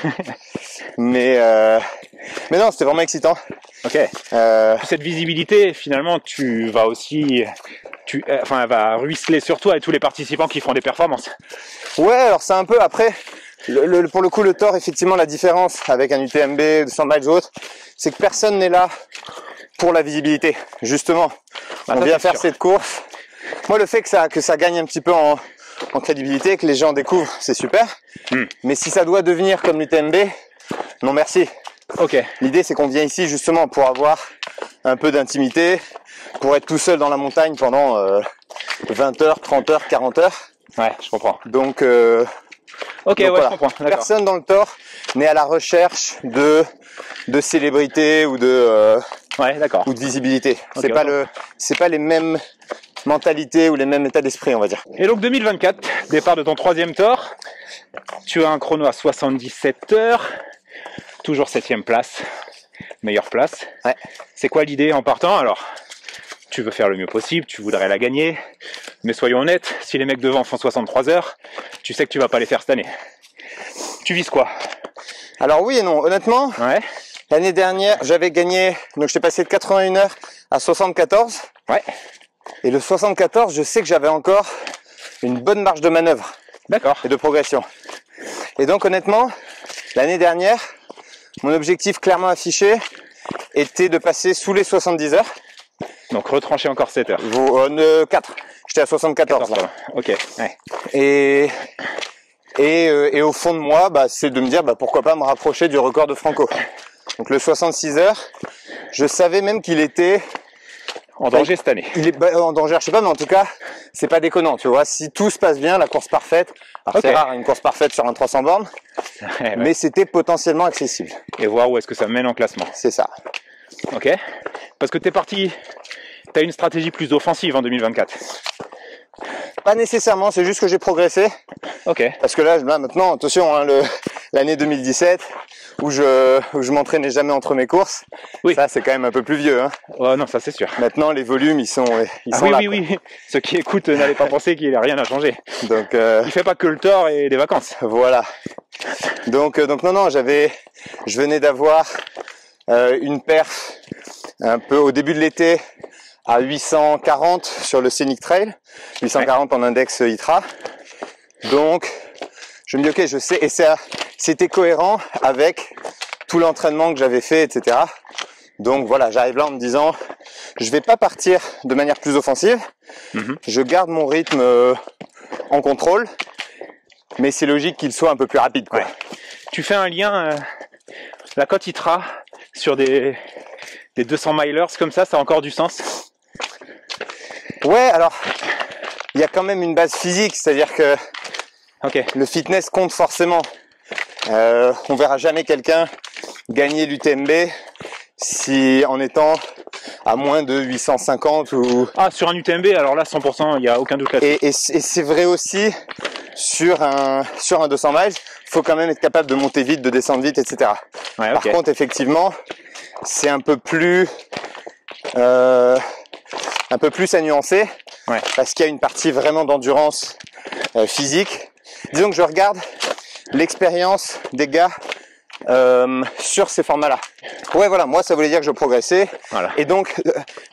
Mais non, c'était vraiment excitant. Ok. Cette visibilité, finalement, elle va ruisseler sur toi et tous les participants qui font des performances. Ouais, alors c'est un peu après. Pour le coup, le Thor, effectivement, la différence avec un UTMB, 200 miles ou autre, c'est que personne n'est là pour la visibilité. Justement, on vient faire cette course. Moi, le fait que ça gagne un petit peu en crédibilité, que les gens découvrent, c'est super. Mais si ça doit devenir comme l'UTMB, non merci. Ok. L'idée, c'est qu'on vient ici justement pour avoir un peu d'intimité, pour être tout seul dans la montagne pendant 20 heures, 30 heures, 40 heures. Ouais, je comprends. Donc Ok, ouais, voilà. je comprends. D'accord. Personne dans le Thor n'est à la recherche de célébrité ou de Ouais, d'accord. visibilité. Ok, C'est pas les mêmes mentalités ou les mêmes états d'esprit, on va dire. Et donc 2024, départ de ton 3e Thor. Tu as un chrono à 77 heures. Toujours 7e place. Meilleure place. Ouais. C'est quoi l'idée en partant? Alors, tu veux faire le mieux possible, tu voudrais la gagner. Mais soyons honnêtes, si les mecs devant font 63 heures, tu sais que tu vas pas les faire cette année. Tu vises quoi? Alors oui et non, honnêtement, Ouais. l'année dernière, j'avais gagné, donc j'étais passé de 81 heures à 74. Ouais. Et le 74, je sais que j'avais encore une bonne marge de manœuvre D'accord. et de progression. Et donc honnêtement, l'année dernière, mon objectif clairement affiché était de passer sous les 70 heures. Donc retrancher encore 7 heures. 4. J'étais à 74 là. Pardon. Ok. Ouais. Et au fond de moi, c'est de me dire pourquoi pas me rapprocher du record de Franco. Donc le 66 heures, je savais même qu'il était En danger cette année. Il est en danger, je sais pas, mais en tout cas, c'est pas déconnant, tu vois. Si tout se passe bien, la course parfaite. Alors Ok. c'est rare une course parfaite sur un 300 bornes, Ouais. mais c'était potentiellement accessible. Et voir où est-ce que ça mène en classement. C'est ça. Ok. Parce que t'es parti, t'as une stratégie plus offensive en 2024. Pas nécessairement, c'est juste que j'ai progressé. Ok. Parce que là maintenant, attention, hein, l'année 2017, où je m'entraînais jamais entre mes courses, Oui. ça c'est quand même un peu plus vieux. Hein. Oh non, ça c'est sûr. Maintenant, les volumes, ils sont Ah oui, là. oui, oui. Ceux qui écoutent n'allaient pas penser qu'il n'y a rien à changer. Donc Il fait pas que le tort et des vacances. voilà. Donc non, je venais d'avoir une perf un peu au début de l'été à 840 sur le Scenic Trail, 840 en index ITRA. Donc je me dis ok, je sais, et c'était cohérent avec tout l'entraînement que j'avais fait, etc. Donc voilà, j'arrive là en me disant, je vais pas partir de manière plus offensive, je garde mon rythme en contrôle, mais c'est logique qu'il soit un peu plus rapide, quoi. Ouais. Tu fais un lien, la cote ITRA sur des 200 milers comme ça a encore du sens? Ouais, alors il y a quand même une base physique, c'est-à-dire que Ok. le fitness compte forcément. On verra jamais quelqu'un gagner l'UTMB si en étant à moins de 850 ou. Ah, sur un UTMB, alors là 100%, il n'y a aucun doute là-dessus. Et c'est vrai aussi sur un 200 miles, il faut quand même être capable de monter vite, de descendre vite, etc. Ouais, Par ok. contre, effectivement, c'est un peu plus à nuancer, Ouais. parce qu'il y a une partie vraiment d'endurance physique. Disons que je regarde l'expérience des gars sur ces formats-là. Ouais, voilà, moi ça voulait dire que je progressais. Voilà. Et donc,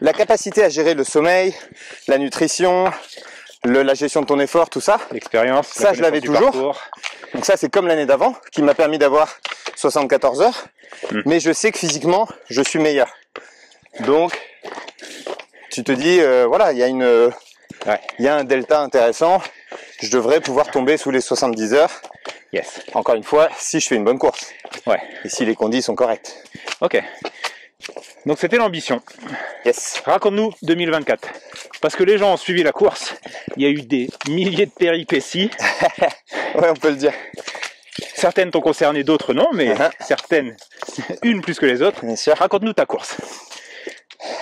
la capacité à gérer le sommeil, la nutrition, la gestion de ton effort, tout ça, L'expérience. Ça, je l'avais toujours. donc ça c'est comme l'année d'avant, qui m'a permis d'avoir 74 heures. Mais je sais que physiquement, je suis meilleur. Donc, tu te dis, voilà, il y a un delta intéressant. Je devrais pouvoir tomber sous les 70 heures. Yes. Encore une fois, si je fais une bonne course. Ouais. Et si les conditions sont correctes. Ok. Donc c'était l'ambition. Yes. Raconte-nous 2024. Parce que les gens ont suivi la course. Il y a eu des milliers de péripéties. Ouais, on peut le dire. Certaines t'ont concerné, d'autres non, mais certaines, une plus que les autres. Bien sûr. Raconte-nous ta course.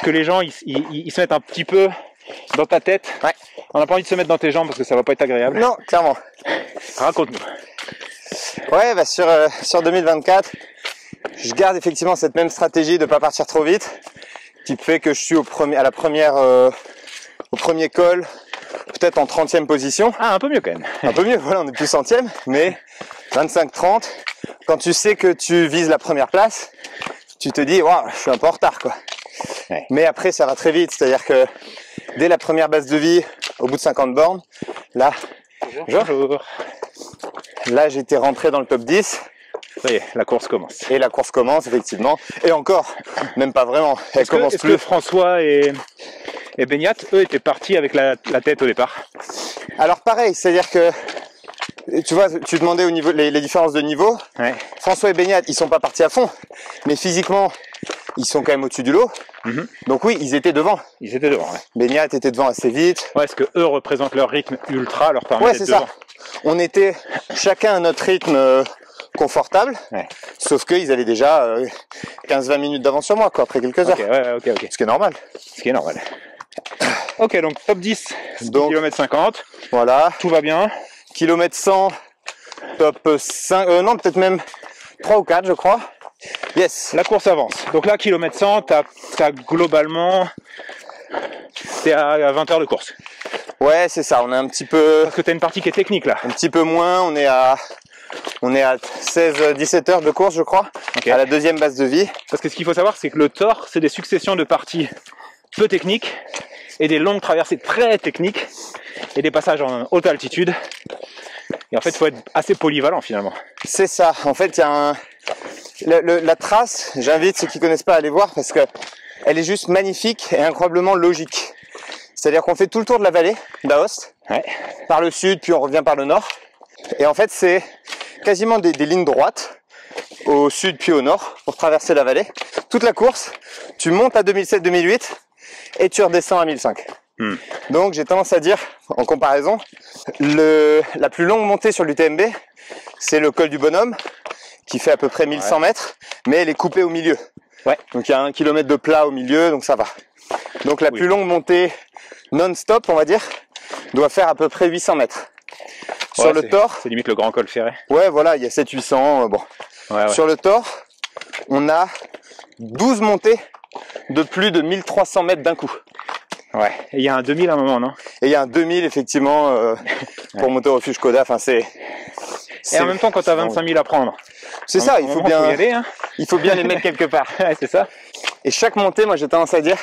Que les gens ils se mettent un petit peu dans ta tête. Ouais. On n'a pas envie de se mettre dans tes jambes parce que ça va pas être agréable. Non, clairement. Raconte-nous. Ouais, bah sur 2024, je garde effectivement cette même stratégie de pas partir trop vite, qui fait que je suis au premier col, peut-être en 30e position. Ah, un peu mieux quand même. Un peu mieux, voilà, on est plus 100e, mais 25-30, quand tu sais que tu vises la première place, tu te dis, waouh, je suis un peu en retard, quoi. Ouais. Mais après, ça va très vite, c'est-à-dire que dès la première base de vie, au bout de 50 bornes, là, Bonjour. là j'étais rentré dans le top 10. Ça y est, la course commence. Et la course commence, effectivement. Et encore, même pas vraiment. Elle commence Est-ce plus. que François et Beignat, eux, étaient partis avec la tête au départ? Alors pareil, c'est-à-dire que, tu vois, tu demandais au niveau les différences de niveau. Ouais. François et Beignat, ils sont pas partis à fond. Mais physiquement, ils sont quand même au-dessus du lot. Donc oui, ils étaient devant. Ils étaient devant, ouais. Beignat était devant assez vite. Ouais, est-ce que eux représentent leur rythme ultra, leur permet Ouais, d'être c'est devant? ça. On était chacun à notre rythme confortable. Ouais. Sauf qu'ils avaient déjà 15-20 minutes d'avance sur moi, quoi, après quelques heures. Ok, ouais, ok. Ce qui est normal. Ce qui est normal. Ok, donc top 10, Donc, km 50, Voilà. tout va bien. Kilomètre 100, top 5, non, peut-être même 3 ou 4, je crois. Yes. La course avance. Donc là, kilomètre 100, t'as globalement... T'es à 20 heures de course. Ouais, c'est ça. On est un petit peu Parce que t'as une partie qui est technique là. moins. On est à 16-17 heures de course, je crois, Ok. à la deuxième base de vie. Parce que ce qu'il faut savoir, c'est que le Thor, c'est des successions de parties peu techniques et des longues traversées très techniques et des passages en haute altitude. Et en fait, il faut être assez polyvalent finalement. C'est ça. En fait, il y a la trace. J'invite ceux qui connaissent pas à aller voir parce que elle est juste magnifique et incroyablement logique. C'est-à-dire qu'on fait tout le tour de la vallée d'Aoste, Ouais. par le sud, puis on revient par le nord. Et en fait, c'est quasiment des lignes droites, au sud puis au nord, pour traverser la vallée. Toute la course, tu montes à 2007-2008, et tu redescends à 1005. Donc j'ai tendance à dire, en comparaison, la plus longue montée sur l'UTMB, c'est le col du Bonhomme, qui fait à peu près 1100 mètres, mais elle est coupée au milieu. Ouais. Donc il y a 1 km de plat au milieu, donc ça va. Donc la plus longue montée non-stop, on va dire, doit faire à peu près 800 mètres. Sur le Thor, c'est limite le grand col ferré. Ouais, voilà, il y a 700-800, bon. Sur le Thor, on a 12 montées de plus de 1300 mètres d'un coup. Ouais, et il y a un 2000 à un moment, non? Et il y a un 2000, effectivement, pour monter au refuge Koda, enfin c'est... Et en même temps, quand tu as 25 000 à prendre, c'est ça, il faut bien y aller, hein. Il faut bien les mettre quelque part. Ouais, c'est ça. Et chaque montée, moi j'ai tendance à dire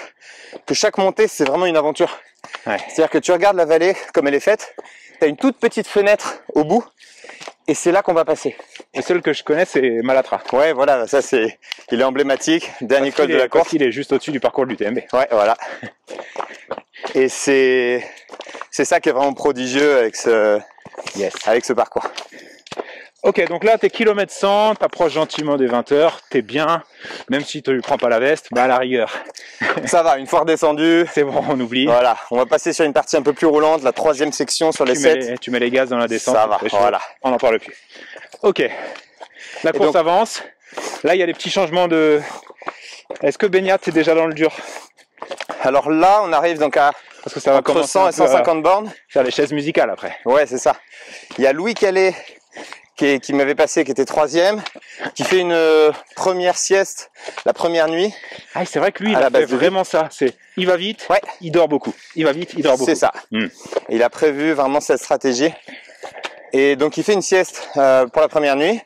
que chaque montée, c'est vraiment une aventure. Ouais. C'est-à-dire que tu regardes la vallée comme elle est faite, tu as une toute petite fenêtre au bout, et c'est là qu'on va passer. Le seul que je connais, c'est Malatra. Ouais, voilà, ça c'est, il est emblématique, dernier col de la course. Il est juste au-dessus du parcours de l'UTMB. Ouais, voilà. Et c'est ça qui est vraiment prodigieux avec ce parcours. Ok, donc là, t'es kilomètre 100, t'approches gentiment des 20 heures, t'es bien, même si tu prends pas la veste, bah à la rigueur. Ça va, une fois redescendu. C'est bon, on oublie. Voilà, on va passer sur une partie un peu plus roulante, la 3e section sur les 7. Tu mets les gaz dans la descente. Ça va, voilà. On n'en parle plus. Ok, la course avance. Là, il y a des petits changements de... Est-ce que Beñat est déjà dans le dur? Alors là, on arrive donc à parce que ça va entre 100 et 150 bornes. Faire les chaises musicales après. Ouais, c'est ça. Il y a Louis Calais qui m'avait passé, qui était 3e, qui fait une première sieste la première nuit. Ah, c'est vrai que lui, il a fait vraiment ça. Il va vite, il dort beaucoup. Il va vite, il dort beaucoup. C'est ça. Il a prévu vraiment cette stratégie. Et donc, il fait une sieste pour la première nuit.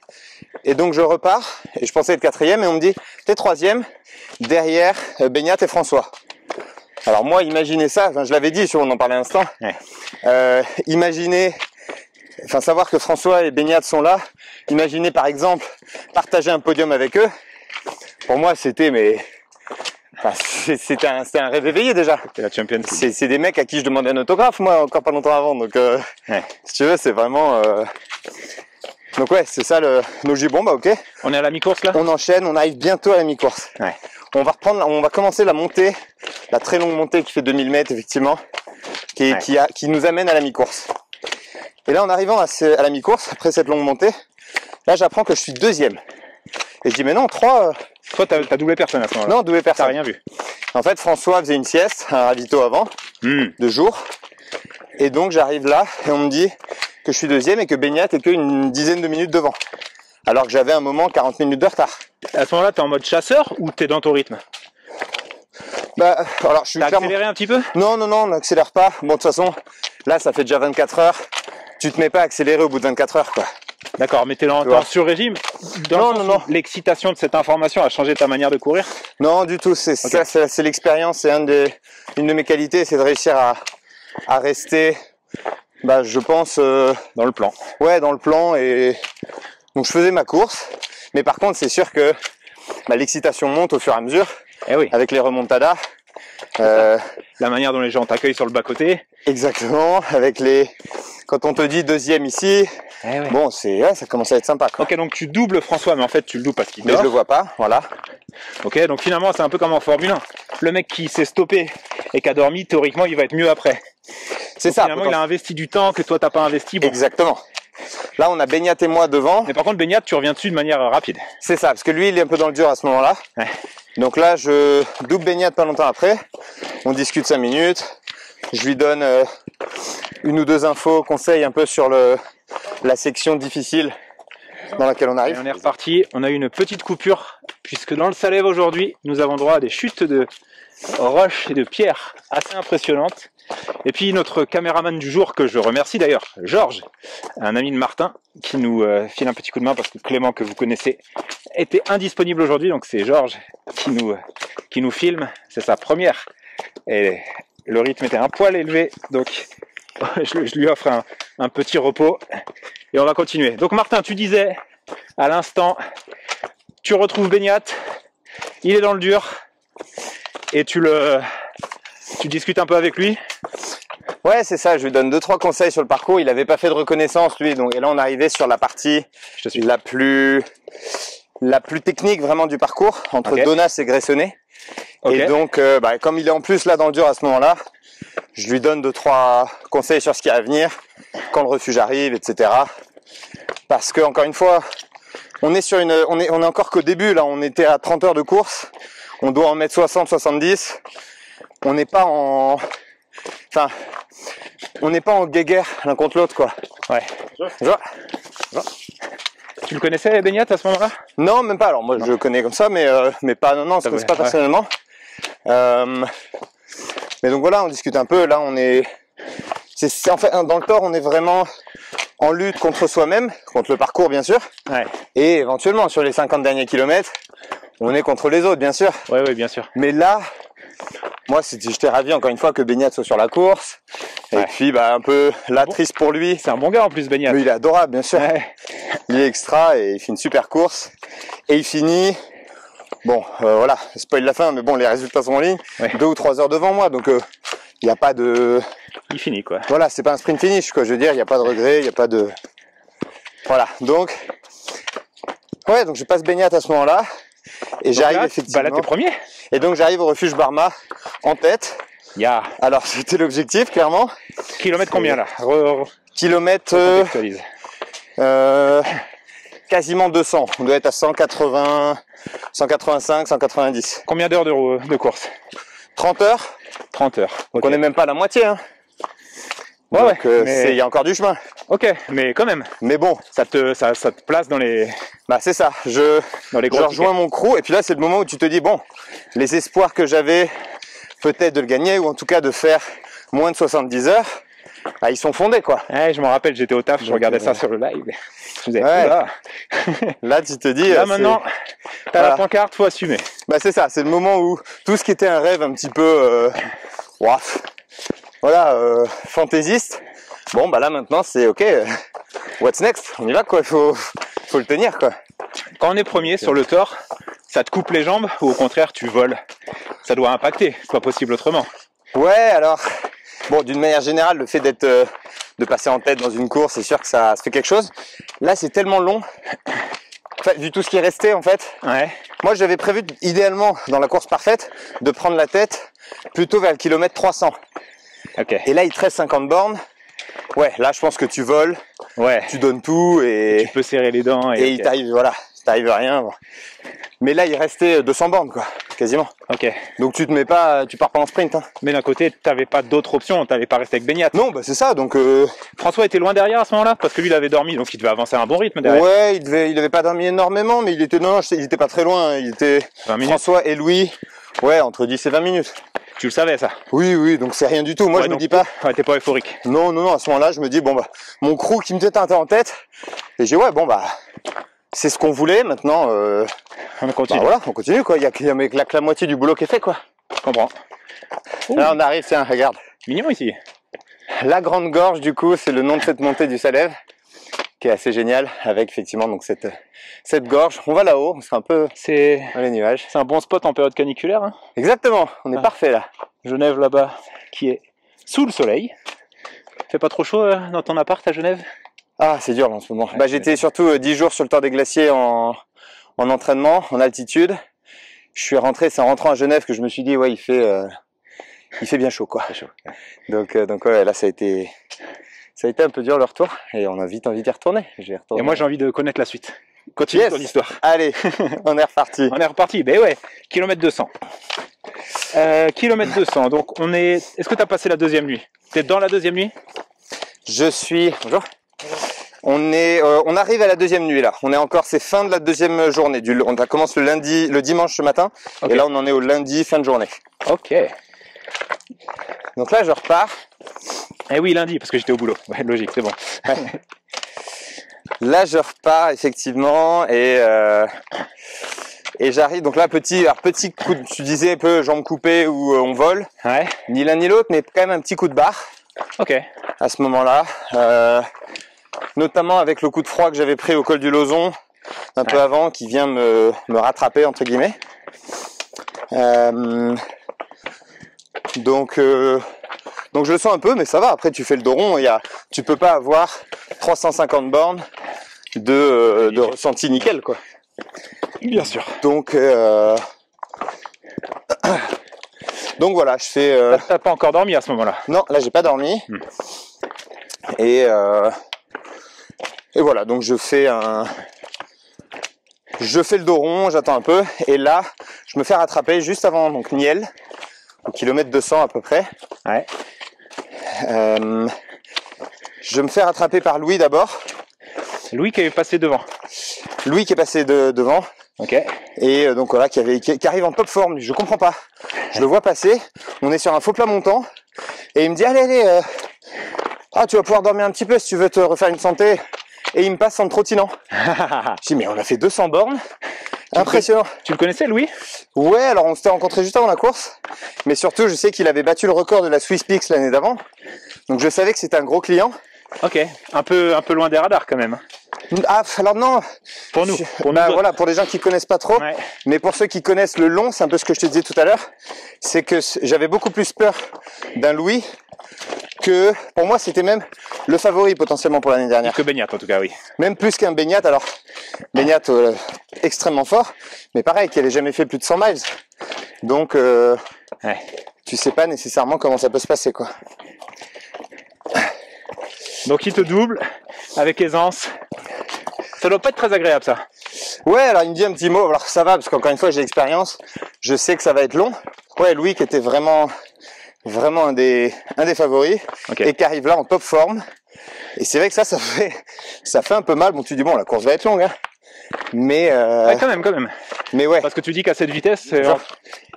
Et donc, je repars. Et je pensais être 4e. Et on me dit, t'es 3e. Derrière, Beñat et François. Alors moi, imaginez ça. Enfin, je l'avais dit, on en parlait un instant. Ouais. Imaginez... Enfin, savoir que François et Beñat sont là, imaginez par exemple partager un podium avec eux. Pour moi, c'était un rêve éveillé déjà. C'est la Champions League. C'est des mecs à qui je demandais un autographe, moi, encore pas longtemps avant. Donc, si tu veux, c'est vraiment. Donc ouais, c'est ça le. Donc j'ai dit bon bah ok. On est à la mi-course là. On enchaîne, on arrive bientôt à la mi-course. Ouais. On va commencer la montée, la très longue montée qui fait 2000 mètres effectivement, qui nous amène à la mi-course. Et là, en arrivant à la mi-course, après cette longue montée, là, j'apprends que je suis 2e. Et je dis, mais non, 3... Toi, t'as doublé personne à ce moment-là. Non, doublé personne. T'as rien vu. En fait, François faisait une sieste, un ravito avant, de jour. Et donc, j'arrive là, et on me dit que je suis 2e et que Beñat est qu'une dizaine de minutes devant. Alors que j'avais un moment 40 minutes de retard. À ce moment-là, t'es en mode chasseur ou t'es dans ton rythme? Bah, alors, je suis clairement... accéléré un petit peu? Non, on n'accélère pas. Bon, de toute façon, là, ça fait déjà 24 heures. Tu te mets pas à accélérer au bout de 24 heures, quoi. D'accord, mais t'es en sur-régime? Non. L'excitation de cette information a changé ta manière de courir? Non, du tout. C'est ça, c'est l'expérience. C'est une de mes qualités, c'est de réussir à rester, bah, je pense... dans le plan. Ouais, dans le plan. Et donc, je faisais ma course. Mais par contre, c'est sûr que l'excitation monte au fur et à mesure. Eh oui. Avec les remontadas. La manière dont les gens t'accueillent sur le bas-côté. Exactement. Quand on te dit 2e ici, bon, ça commence à être sympa, quoi. Ok, donc tu doubles François, mais en fait tu le doubles parce qu'il dort. Mais je le vois pas, voilà. Ok, donc finalement c'est un peu comme en Formule 1. Le mec qui s'est stoppé et qui a dormi, théoriquement il va être mieux après. C'est ça. Finalement il a investi du temps que toi t'as pas investi. Bon. Exactement. Là on a Beñat et moi devant. Mais par contre Beñat, tu reviens dessus de manière rapide. C'est ça, parce que lui il est un peu dans le dur à ce moment-là. Ouais. Donc là je double Beñat pas longtemps après. On discute 5 minutes. Je lui donne une ou deux infos, conseils un peu sur la section difficile dans laquelle on arrive. Et on est reparti, on a eu une petite coupure puisque dans le Salève aujourd'hui, nous avons droit à des chutes de roches et de pierres assez impressionnantes. Et puis notre caméraman du jour, que je remercie d'ailleurs, Georges, un ami de Martin, qui nous file un petit coup de main parce que Clément, que vous connaissez, était indisponible aujourd'hui. Donc c'est Georges qui nous filme, c'est sa première. Et le rythme était un poil élevé, donc je lui offre un petit repos et on va continuer. Donc Martin, tu disais à l'instant, tu retrouves Beñat, il est dans le dur et tu discutes un peu avec lui. Ouais, c'est ça, je lui donne 2-3 conseils sur le parcours. Il n'avait pas fait de reconnaissance lui, donc et là on arrivait sur la partie la plus technique vraiment du parcours, entre Donas et Gressonnet. Ok. Et donc, comme il est en plus là dans le dur à ce moment-là, je lui donne 2-3 conseils sur ce qui est à venir, quand le refuge arrive, etc. Parce que encore une fois, on est encore qu'au début là, on était à 30 heures de course, on doit en mettre 60, 70. On n'est pas en guéguerre l'un contre l'autre, quoi. Ouais. Je vois. Tu le connaissais, Beignat, à ce moment-là? Non, même pas. Alors moi, je le connais comme ça, mais pas. Non, on se connaît pas personnellement. Mais donc voilà, on discute un peu. Là, en fait dans le Tour, on est vraiment en lutte contre soi-même, contre le parcours, bien sûr. Ouais. Et éventuellement, sur les 50 derniers kilomètres, on est contre les autres, bien sûr. Ouais, bien sûr. Mais là, moi, j'étais ravi encore une fois que Beignat soit sur la course. Et puis, un peu là, triste pour lui. C'est un bon gars en plus, Beignat. Mais il est adorable, bien sûr. Ouais. Il est extra et il fait une super course. Et il finit, voilà, spoil la fin, mais bon, les résultats sont en ligne. Ouais. 2 ou 3 heures devant moi, donc il n'y a pas de... Il finit, quoi. Voilà, c'est pas un sprint finish, quoi. Je veux dire, il n'y a pas de regret, il n'y a pas de... Voilà, donc... Ouais, donc je passe Beignat à ce moment-là. Et j'arrive effectivement... Là, t'es premier. Et donc j'arrive au refuge Barma en tête. Alors c'était l'objectif, clairement. Kilomètre combien là? Kilomètre quasiment 200. On doit être à 180, 185, 190. Combien d'heures de course? 30 heures. 30 heures. Donc on n'est même pas à la moitié. Hein. Ouais, il y a encore du chemin. Ok, mais quand même. Mais bon, ça te place dans les... c'est ça. Je rejoins mon crew et puis là c'est le moment où tu te dis bon, les espoirs que j'avais peut-être de le gagner ou en tout cas de faire moins de 70 heures, ils sont fondés, quoi. Ouais, je me rappelle, j'étais au taf, je regardais ça sur le live. Je disais, là tu te dis... Là maintenant, t'as la pancarte, faut assumer. C'est ça, c'est le moment où tout ce qui était un rêve un petit peu... fantaisiste. Bon, là maintenant c'est ok. What's next? On y va, quoi. Faut le tenir, quoi. Quand on est premier sur le Tour, ça te coupe les jambes ou au contraire tu voles? Ça doit impacter, c'est pas possible autrement. Ouais, alors d'une manière générale, le fait de passer en tête dans une course, c'est sûr que ça se fait quelque chose. Là, c'est tellement long. Vu tout ce qui est resté, en fait. Ouais. Moi, j'avais prévu idéalement dans la course parfaite de prendre la tête plutôt vers le kilomètre 300. Ok. Et là, il te reste 50 bornes. Ouais, là, je pense que tu voles. Ouais. Tu donnes tout et tu peux serrer les dents. Et il t'arrive, à rien. Bon. Mais là, il restait 200 bornes, quoi, quasiment. Ok. Donc tu pars pas en sprint. Hein. Mais d'un côté, t'avais pas d'autre option, t'avais pas resté avec Beignat. Non, c'est ça. Donc François était loin derrière à ce moment-là, parce que lui, il avait dormi, donc il devait avancer à un bon rythme derrière. Ouais, il avait pas dormi énormément, mais il était pas très loin. Il était 20 minutes. François et Louis. Ouais, entre 10 et 20 minutes. Tu le savais, ça? Oui, donc c'est rien du tout. Moi, je me dis pas. Ouais, t'es pas euphorique. Non, à ce moment-là, je me dis mon crew qui me tient en tête. Et j'ai c'est ce qu'on voulait. Maintenant, on continue. On continue, quoi. Il y a que la moitié du boulot qui est fait, quoi. Je comprends. Là, on arrive, tiens, regarde. Mignon ici. La Grande Gorge, du coup, c'est le nom de cette montée du Salève, qui est assez génial, avec effectivement donc cette gorge. On va là-haut, on sera un peu dans les nuages. C'est un bon spot en période caniculaire. Hein. Exactement, on est parfait là. Genève là-bas, qui est sous le soleil. Fait pas trop chaud dans ton appart à Genève? Ah, c'est dur là, en ce moment. J'étais surtout 10 jours sur le Tour des Glaciers en entraînement, en altitude. Je suis rentré, c'est en rentrant à Genève que je me suis dit, il fait bien chaud, quoi. Chaud. Donc là, ça a été un peu dur le retour et on a vite envie d'y retourner. Et moi, j'ai envie de connaître la suite. Continue ton histoire. Allez, on est reparti. On est reparti, ouais, kilomètre 200. Kilomètre 200, donc est-ce que tu as passé la deuxième nuit? T'es dans la deuxième nuit? Bonjour. On arrive à la deuxième nuit là. On est encore, c'est fin de la deuxième journée. On commence le dimanche ce matin. Okay. Et là, on en est au lundi, fin de journée. Ok. Donc là, je repars. Eh oui, lundi, parce que j'étais au boulot. Ouais, logique, c'est bon. Ouais. Là, je repars effectivement et j'arrive. Donc là, petit coup, tu disais un peu jambes coupées ou on vole. Ouais. Ni l'un ni l'autre, mais quand même un petit coup de barre. Ok. À ce moment-là, notamment avec le coup de froid que j'avais pris au col du Lauson un peu avant, qui vient me rattraper entre guillemets. Donc je le sens un peu, mais ça va. Après, tu fais le dos rond. Tu peux pas avoir 350 bornes de ressenti nickel, quoi. Bien sûr. Donc Donc voilà, je fais... T'as pas encore dormi à ce moment-là? Non, là j'ai pas dormi. Et voilà, donc je fais le dos rond, j'attends un peu. Et là, je me fais rattraper juste avant donc Niel, au kilomètre 200 à peu près. Ouais. Je me fais rattraper par Louis d'abord. Louis qui est passé devant. Louis qui est passé devant. Ok. Et donc voilà, qui arrive en top forme. Je comprends pas. Je le vois passer. On est sur un faux plat montant. Et il me dit, allez, tu vas pouvoir dormir un petit peu si tu veux te refaire une santé. Et il me passe en trottinant. Je dis, mais on a fait 200 bornes. Impressionnant. Tu le connaissais, Louis? Ouais, alors on s'était rencontrés juste avant la course. Mais surtout, je sais qu'il avait battu le record de la Swiss Peaks l'année d'avant. Donc je savais que c'était un gros client. Ok. Un peu loin des radars quand même. Ah, alors non. Pour nous. Voilà, pour les gens qui connaissent pas trop. Ouais. Mais pour ceux qui connaissent le long, c'est un peu ce que je te disais tout à l'heure. C'est que j'avais beaucoup plus peur d'un Louis que, pour moi, c'était même le favori potentiellement pour l'année dernière. Que Beignat en tout cas, oui. Même plus qu'un Beignat. Alors, Beignat extrêmement fort, mais pareil, qui avait jamais fait plus de 100 miles. Donc, Ouais. tu sais pas nécessairement comment ça peut se passer, quoi. Donc il te double avec aisance. Ça doit pas être très agréable ça. Ouais, alors il me dit un petit mot, alors ça va, parce qu'encore une fois j'ai l'expérience, je sais que ça va être long. Ouais, Louis qui était vraiment un des favoris, Okay. et qui arrive là en top forme. Et c'est vrai que ça fait un peu mal. Bon, tu dis bon, la course va être longue, hein. Mais Ouais, quand même. mais ouais. Parce que tu dis qu'à cette vitesse,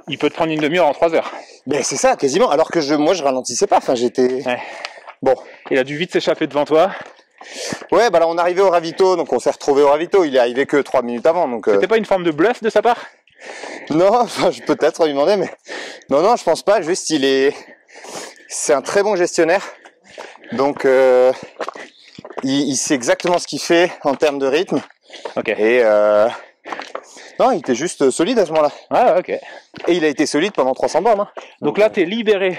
il peut te prendre une demi-heure en 3 heures. Ben c'est ça, quasiment. Alors que moi je ralentissais pas. Enfin, j'étais. Ouais. Bon. Il a dû vite s'échapper devant toi. Ouais, bah là on est arrivé au ravito, donc on s'est retrouvé au ravito. Il est arrivé que 3 minutes avant, donc. C'était pas une forme de bluff de sa part? Non, enfin, je peut-être lui demander, mais non, je pense pas. Juste, c'est un très bon gestionnaire, donc il sait exactement ce qu'il fait en termes de rythme. Ok. Et non, il était juste solide à ce moment-là. Ah, ok. Et il a été solide pendant 300 bornes. Hein. Donc là, t'es libéré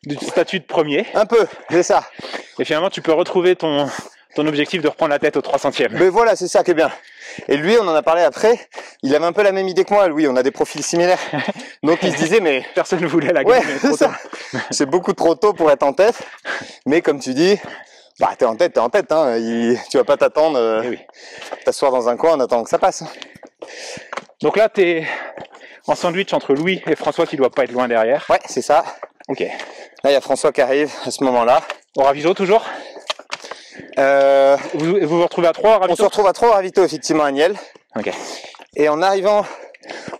du statut de premier. Un peu, c'est ça. Et finalement, tu peux retrouver ton objectif de reprendre la tête au 300e. Mais voilà, c'est ça qui est bien. Et lui, on en a parlé après, il avait un peu la même idée que moi, Louis, on a des profils similaires. Donc il se disait, mais... Personne ne voulait la Ouais, gagner. c'est ça. C'est beaucoup trop tôt pour être en tête. Mais comme tu dis, bah t'es en tête, hein. Tu vas pas t'attendre, Eh oui. t'asseoir dans un coin en attendant que ça passe. Donc là, t'es en sandwich entre Louis et François qui doit pas être loin derrière. Ouais, c'est ça. Ok. Là, il y a François qui arrive à ce moment-là. Au ravito toujours? Vous vous retrouvez à 3 au On se ravito? retrouve à 3 au ravito, effectivement, à Niel. Ok. Et en arrivant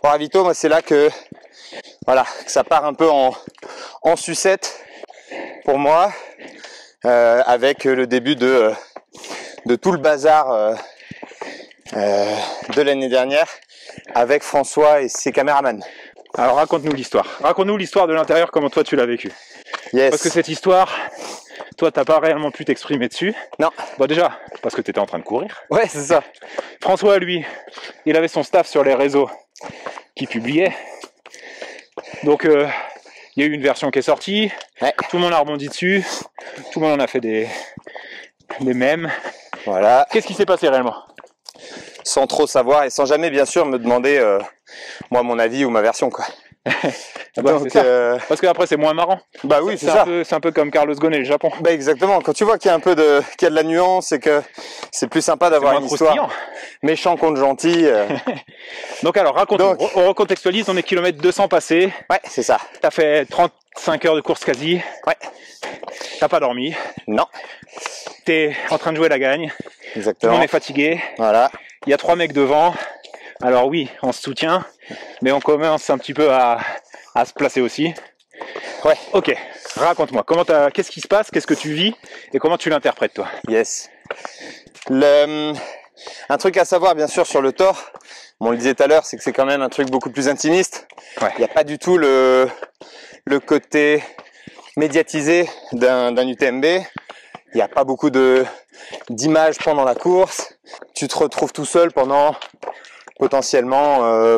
au ravito, moi, c'est là que ça part un peu en sucette pour moi, avec le début de tout le bazar de l'année dernière avec François et ses caméramans. Alors raconte-nous l'histoire. Raconte-nous l'histoire de l'intérieur, comment toi tu l'as vécu. Yes. Parce que cette histoire, toi t'as pas réellement pu t'exprimer dessus. Non. Bon déjà, parce que t'étais en train de courir. Ouais, c'est ça. François, lui, il avait son staff sur les réseaux qui publiait. Donc il y a eu une version qui est sortie. Ouais. Tout le monde a rebondi dessus. Tout le monde en a fait des mèmes. Voilà. Qu'est-ce qui s'est passé réellement? Sans trop savoir et sans jamais, bien sûr, me demander, moi, mon avis ou ma version, quoi. Bah, Donc, c'est ça. Parce qu'après c'est moins marrant. bah oui, c'est ça. C'est un peu comme Carlos Ghosn et le Japon. Bah exactement. Quand tu vois qu'il y a qu'il y a de la nuance et que c'est plus sympa d'avoir moins une histoire croustillant. méchant contre gentil. Donc alors raconte-nous, Donc- on recontextualise, on est kilomètre 200 passés, Ouais, c'est ça. t'as fait 35 heures de course quasi, Ouais. t'as pas dormi, Non. t'es en train de jouer la gagne, tout le Exactement. monde est fatigué, Voilà. il y a 3 mecs devant, alors oui, on se soutient, mais on commence un petit peu à se placer aussi. Ouais. Ok, raconte-moi, qu'est-ce qui se passe, qu'est-ce que tu vis et comment tu l'interprètes toi? Yes. Un truc à savoir, bien sûr, sur le Thor, on le disait tout à l'heure, c'est que c'est quand même un truc beaucoup plus intimiste. Ouais. Il n'y a pas du tout le côté médiatisé d'un UTMB. Il n'y a pas beaucoup d'images pendant la course. Tu te retrouves tout seul pendant potentiellement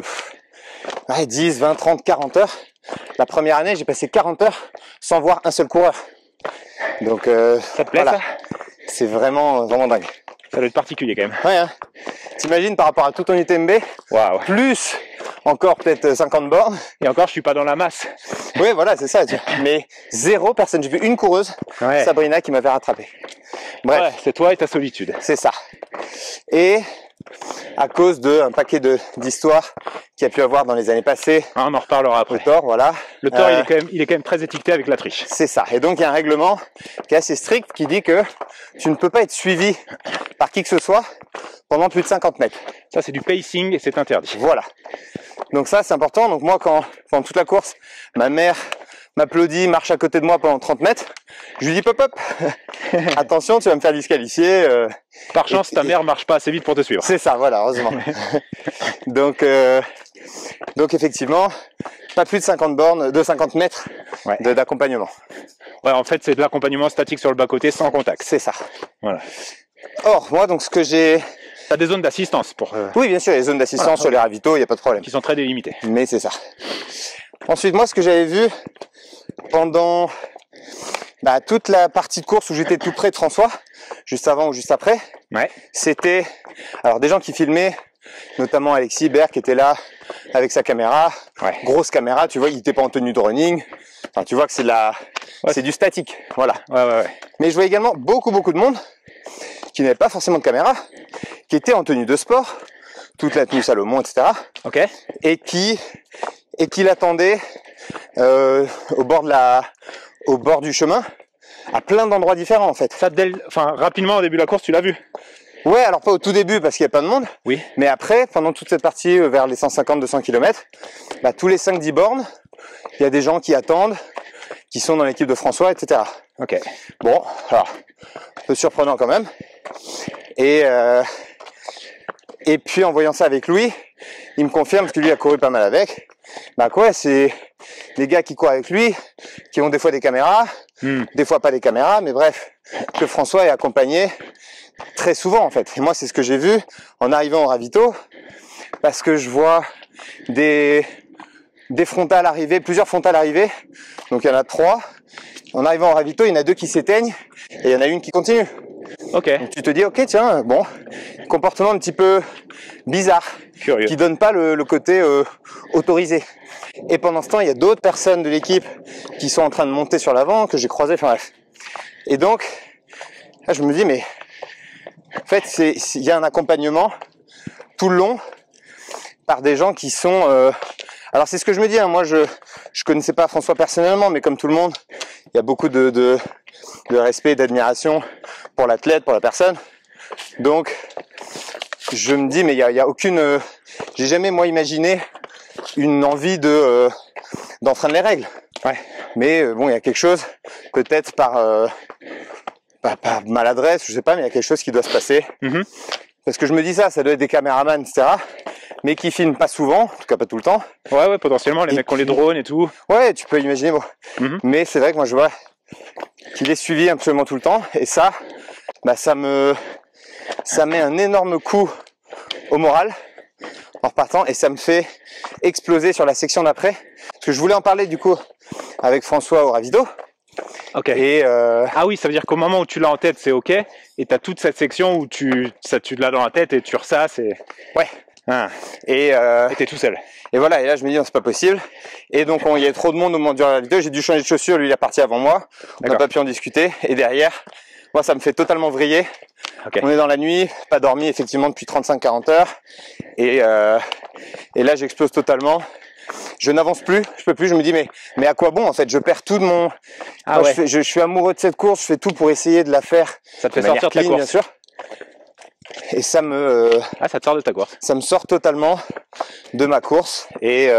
10, 20, 30, 40 heures. La première année, j'ai passé 40 heures sans voir un seul coureur. Donc Ça te plaît voilà. ça? C'est vraiment dingue. Ça doit être particulier quand même. Ouais, hein. T'imagines par rapport à tout ton UTMB, Waouh. plus encore peut-être 50 bornes. Et encore, je suis pas dans la masse. Oui, voilà, c'est ça. Mais zéro personne. J'ai vu une coureuse, Ouais. Sabrina, qui m'avait rattrapé. Bref, Ouais, c'est toi et ta solitude. c'est ça. Et à cause d'un paquet d'histoires qu'il y a pu avoir dans les années passées, Ah, on en reparlera au après. tort, voilà. Le tort, il est quand même très étiqueté avec la triche. C'est ça. Et donc, il y a un règlement qui est assez strict qui dit que tu ne peux pas être suivi par qui que ce soit pendant plus de 50 mètres. Ça, c'est du pacing et c'est interdit. Voilà. Donc ça, c'est important. Donc moi, pendant toute la course, ma mère m'applaudit, marche à côté de moi pendant 30 mètres. Je lui dis, pop, pop, attention, tu vas me faire disqualifier. Par chance, ta mère marche pas assez vite pour te suivre. C'est ça, voilà, heureusement. donc effectivement, pas plus de 50 bornes, de 50 mètres Ouais. d'accompagnement. Ouais, en fait, c'est de l'accompagnement statique sur le bas-côté sans contact. C'est ça. Voilà. Or, moi, donc ce que j'ai... T'as des zones d'assistance pour Oui, bien sûr, les zones d'assistance Voilà. sur les ravitaux, il n'y a pas de problème. qui sont très délimitées. Mais c'est ça. Ensuite, moi, ce que j'avais vu pendant toute la partie de course où j'étais tout près de François, juste avant ou juste après, Ouais. c'était alors des gens qui filmaient, notamment Alexis Bert qui était là avec sa caméra, Ouais. grosse caméra, tu vois, il était pas en tenue de running. Enfin, tu vois que c'est Ouais. c'est du statique, voilà. Ouais. Mais je vois également beaucoup de monde qui n'avait pas forcément de caméra, qui était en tenue de sport, toute la tenue Salomon, etc. Ok. et qui l'attendait au bord du chemin, à plein d'endroits différents en fait. Ça, rapidement au début de la course, tu l'as vu. Ouais, alors pas au tout début parce qu'il n'y a pas de monde, Oui. mais après, pendant toute cette partie vers les 150-200 km, tous les 5-10 bornes, il y a des gens qui attendent, qui sont dans l'équipe de François, etc. Ok. Bon, alors, un peu surprenant quand même. Et puis en voyant ça avec Louis, il me confirme, parce que lui a couru pas mal avec, c'est les gars qui courent avec lui, qui ont des fois des caméras, des fois pas des caméras, mais bref, que François est accompagné très souvent en fait. Et moi c'est ce que j'ai vu en arrivant au ravito, parce que je vois des frontales arriver, plusieurs frontales arriver, donc il y en a 3. En arrivant au ravito, il y en a 2 qui s'éteignent, et il y en a une qui continue. Ok. Donc tu te dis, ok, tiens, bon, comportement un petit peu bizarre, Curieux. qui donne pas le côté autorisé. Et pendant ce temps, il y a d'autres personnes de l'équipe qui sont en train de monter sur l'avant, que j'ai croisé, enfin bref. Et donc, là, je me dis, mais en fait, il y a un accompagnement tout le long par des gens qui sont... Alors c'est ce que je me dis, hein, moi je connaissais pas François personnellement, mais comme tout le monde, il y a beaucoup de respect et d'admiration pour l'athlète, pour la personne. Donc je me dis, mais il y a aucune... j'ai jamais moi imaginé une envie d'enfreindre les règles. Ouais. Mais bon, il y a quelque chose, peut-être par maladresse, je sais pas, mais il y a quelque chose qui doit se passer. Mhm. Parce que je me dis ça doit être des caméramans, etc. Mais qui filment pas souvent, en tout cas pas tout le temps. Ouais, potentiellement, les Et mecs qui ont les puis- drones et tout. Ouais, tu peux imaginer, bon. Mhm. Mais c'est vrai que moi je vois qu'il est suivi absolument tout le temps. Et ça, ça met un énorme coup au moral en repartant. Et ça me fait exploser sur la section d'après. Parce que je voulais en parler du coup avec François au Ravido. Ok. Et Ah oui, ça veut dire qu'au moment où tu l'as en tête, c'est ok. Et t'as toute cette section où tu l'as dans la tête et tu ressasses et... ouais. Ah. Et Et t'es tout seul. Et voilà, et là je me dis non, c'est pas possible. Et donc il y a trop de monde au moment de la vidéo, j'ai dû changer de chaussures, lui il est parti avant moi, on n'a D'accord. pas pu en discuter. Et derrière, moi ça me fait totalement vriller. Ok. On est dans la nuit, pas dormi effectivement depuis 35-40 heures. Et là j'explose totalement. Je n'avance plus, je peux plus, je me dis mais à quoi bon en fait, je perds tout de mon... Ah Moi, ouais. je suis amoureux de cette course, je fais tout pour essayer de la faire Ça te fait de manière sortir de ta clean, course. bien sûr. Et ça me Ça te sort de ta course. sort totalement de ma course et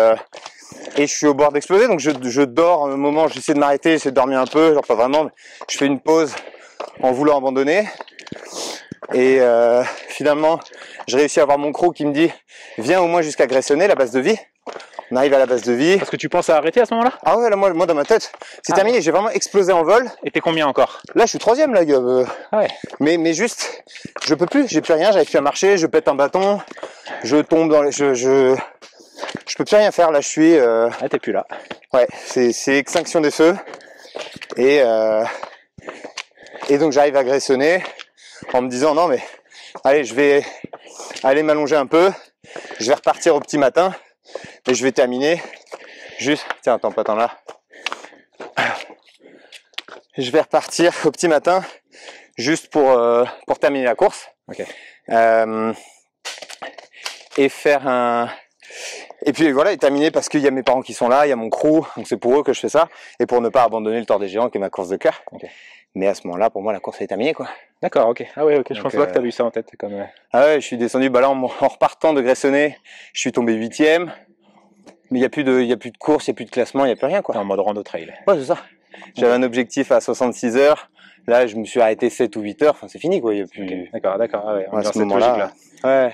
je suis au bord d'exploser, donc je dors un moment, j'essaie de m'arrêter, j'essaie de dormir un peu, genre pas vraiment, mais je fais une pause en voulant abandonner et finalement je réussis à avoir mon crew qui me dit viens au moins jusqu'à Gressoney, la base de vie. On arrive à la base de vie. Parce que tu penses à arrêter à ce moment-là? Ah ouais, là moi dans ma tête c'est Ah. terminé, j'ai vraiment explosé en vol. Et t'es combien encore? Là je suis 3e là, Ah ouais. mais juste je peux plus, j'ai plus rien, j'arrive plus à marcher, je pète un bâton, je tombe dans les... je peux plus rien faire là, je suis Ah, t'es plus là. ouais, c'est extinction des feux et donc j'arrive à Gressoney en me disant non mais allez, je vais aller m'allonger un peu, je vais repartir au petit matin et je vais terminer juste, tiens attends pas tant là, je vais repartir au petit matin juste pour terminer la course. Ok. Et faire un... Et puis voilà, et terminer parce qu'il y a mes parents qui sont là, il y a mon crew, donc c'est pour eux que je fais ça, et pour ne pas abandonner le Tour des Géants qui est ma course de cœur. Okay. Mais à ce moment-là, pour moi, la course est terminée, quoi. D'accord, ok. Ah ouais, ok, je Donc, pense pas que t'as vu ça en tête. Comme... Ah ouais, je suis descendu, bah là, en repartant de Gressoney, je suis tombé 8e, mais il y a plus de course, il y a plus de classement, il y a plus rien, quoi. En mode rando trail. Ouais, c'est ça. J'avais un objectif à 66 heures, là, je me suis arrêté 7 ou 8 heures, enfin, c'est fini, quoi, il y a plus... Okay. D'accord, ah ouais, on est à dans ce cette moment-là, logique-là. ouais.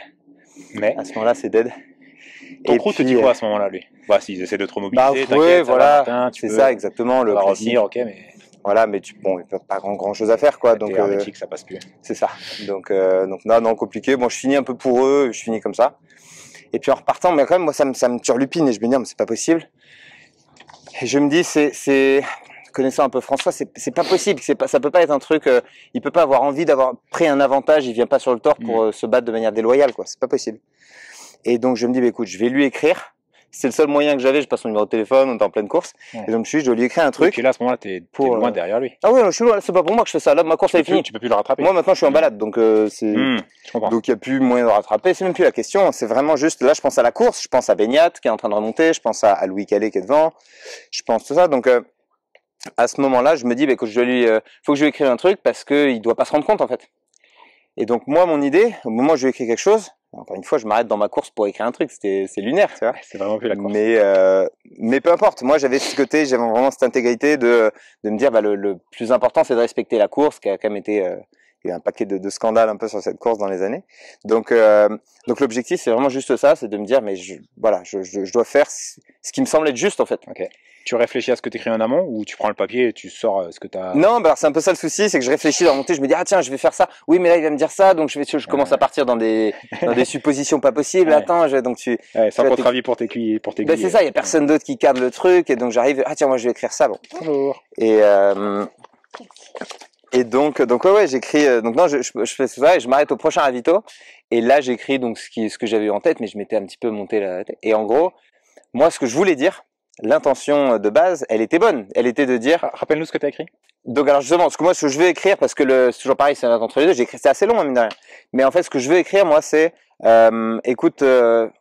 Mais à ce moment-là, c'est dead. ton crew te dit quoi à ce moment-là, lui? Bah, s'ils essaient de te remobiliser, Bah, ouais, voilà, c'est peux... ça, exactement. Le revenir, ok, mais... Voilà, mais bon, il n'y a pas grand chose à faire, quoi. Donc, hermétique, ça passe plus. C'est ça. Donc non, compliqué. Bon, je finis un peu pour eux, je finis comme ça. Et puis en repartant, mais quand même, moi, ça me turlupine et je me dis, mais c'est pas possible. Et je me dis, connaissant un peu François, c'est pas possible. Ça peut pas être un truc, il peut pas avoir envie d'avoir pris un avantage, il vient pas sur le tort pour se battre de manière déloyale, quoi. C'est pas possible. Et donc, je me dis, bah, écoute, je vais lui écrire. C'est le seul moyen que j'avais, je passe son numéro de téléphone, on est en pleine course. Ouais. Et donc je dois lui écrire un truc. Et puis là, à ce moment-là, t'es loin derrière lui. Ah oui, je suis loin, c'est pas pour moi que je fais ça. Là, ma course elle est finie. Tu peux plus le rattraper. Moi maintenant je suis en balade, donc donc il y a plus moyen de rattraper. C'est même plus la question. C'est vraiment juste, là je pense à la course, je pense à Beignat qui est en train de remonter, je pense à Louis Calais qui est devant, je pense tout ça. Donc à ce moment-là, je me dis, bah, que faut que je lui écrive un truc parce que il doit pas se rendre compte en fait. Et donc moi, mon idée, au moment où je lui écris quelque chose, encore une fois, je m'arrête dans ma course pour écrire un truc, c'est lunaire, tu vois. C'est vraiment plus la course. Mais peu importe. Moi, j'avais ce côté, j'avais vraiment cette intégrité de me dire, bah, le plus important, c'est de respecter la course, qui a quand même été, il y a eu un paquet de scandales un peu sur cette course dans les années. Donc l'objectif, c'est vraiment juste ça, c'est de me dire, mais je dois faire ce qui me semble être juste, en fait. Ok. Tu réfléchis à ce que tu écris en amont ou tu prends le papier et tu sors ce que tu as... Non, bah c'est un peu ça le souci, c'est que je réfléchis dans mon tête, je me dis ah tiens, je vais faire ça. Oui, mais là il va me dire ça, donc je commence à partir dans des suppositions pas possibles. Ouais. Attends, donc sans contre-avis pour tes ben, c'est ça, il y a personne d'autre qui cadre le truc et donc j'arrive ah tiens, moi je vais écrire ça. Bon. Bonjour. Et donc ouais, j'écris donc non, je fais ça et je m'arrête au prochain ravito et là j'écris donc ce que j'avais eu en tête, mais je m'étais un petit peu monté la tête. Et en gros, moi ce que je voulais dire, l'intention de base, elle était bonne. Elle était de dire... Rappelle-nous ce que tu as écrit. Donc alors justement, ce que moi, ce que je veux écrire, parce que c'est toujours pareil, c'est entre les deux, j'ai écrit, c'est assez long, mine de rien. Mais en fait, ce que je veux écrire, moi, c'est... écoute,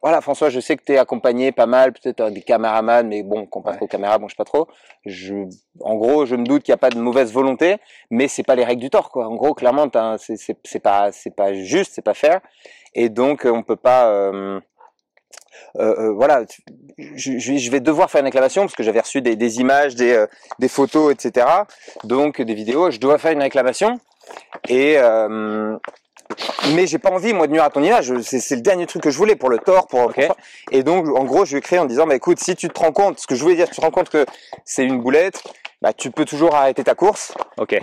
voilà, François, je sais que t'es accompagné pas mal, peut-être des caméramans, mais bon, qu'on pas trop caméra, bon, je sais pas trop. En gros, je me doute qu'il n'y a pas de mauvaise volonté, mais c'est pas les règles du tort, quoi. En gros, clairement, c'est pas juste, c'est pas fair. Et donc, on peut pas... voilà, je vais devoir faire une réclamation parce que j'avais reçu des images, des photos, etc. Donc des vidéos, je dois faire une réclamation. Et mais j'ai pas envie moi de nuire à ton image. C'est le dernier truc que je voulais pour le tort, pour ça. Et donc en gros, je lui écris en disant bah écoute, si tu te rends compte, ce que je voulais dire, tu te rends compte que c'est une boulette, bah tu peux toujours arrêter ta course. Ok.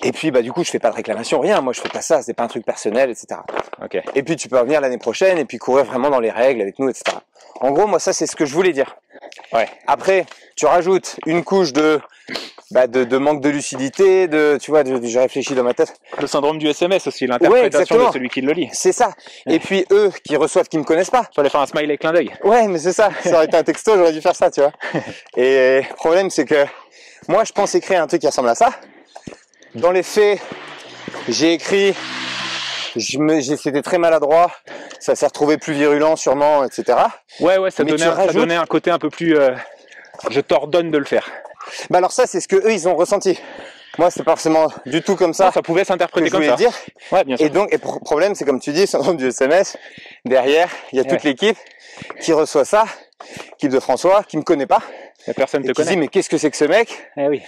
Et puis bah du coup je fais pas de réclamation, rien, moi je fais pas ça, c'est pas un truc personnel, etc. Okay. Et puis tu peux revenir l'année prochaine et puis courir vraiment dans les règles avec nous, etc. En gros moi ça c'est ce que je voulais dire. Ouais. Après tu rajoutes une couche de manque de lucidité, tu vois, j'ai réfléchi dans ma tête. Le syndrome du SMS aussi, l'interprétation de celui qui le lit. C'est ça. Et puis eux qui reçoivent, qui me connaissent pas. Fallait faire un smiley clin d'œil. Ouais, mais c'est ça. Ça aurait été un texto, j'aurais dû faire ça, tu vois. Et le problème c'est que moi je pense écrire un truc qui ressemble à ça. Dans les faits, j'ai écrit, c'était très maladroit, ça s'est retrouvé plus virulent sûrement, etc. Ouais, ça donnait un côté un peu plus, je t'ordonne de le faire. Bah alors ça, c'est ce que eux ils ont ressenti. Moi, c'est pas forcément du tout comme ça. Non, ça pouvait s'interpréter comme ça. Dire. Ouais, bien sûr. Et donc, problème, c'est comme tu dis, syndrome du SMS. Derrière, il y a toute l'équipe qui reçoit ça, l'équipe de François, qui me connaît pas. La personne te connaît. Qui dit mais qu'est-ce que c'est que ce mec? Eh oui.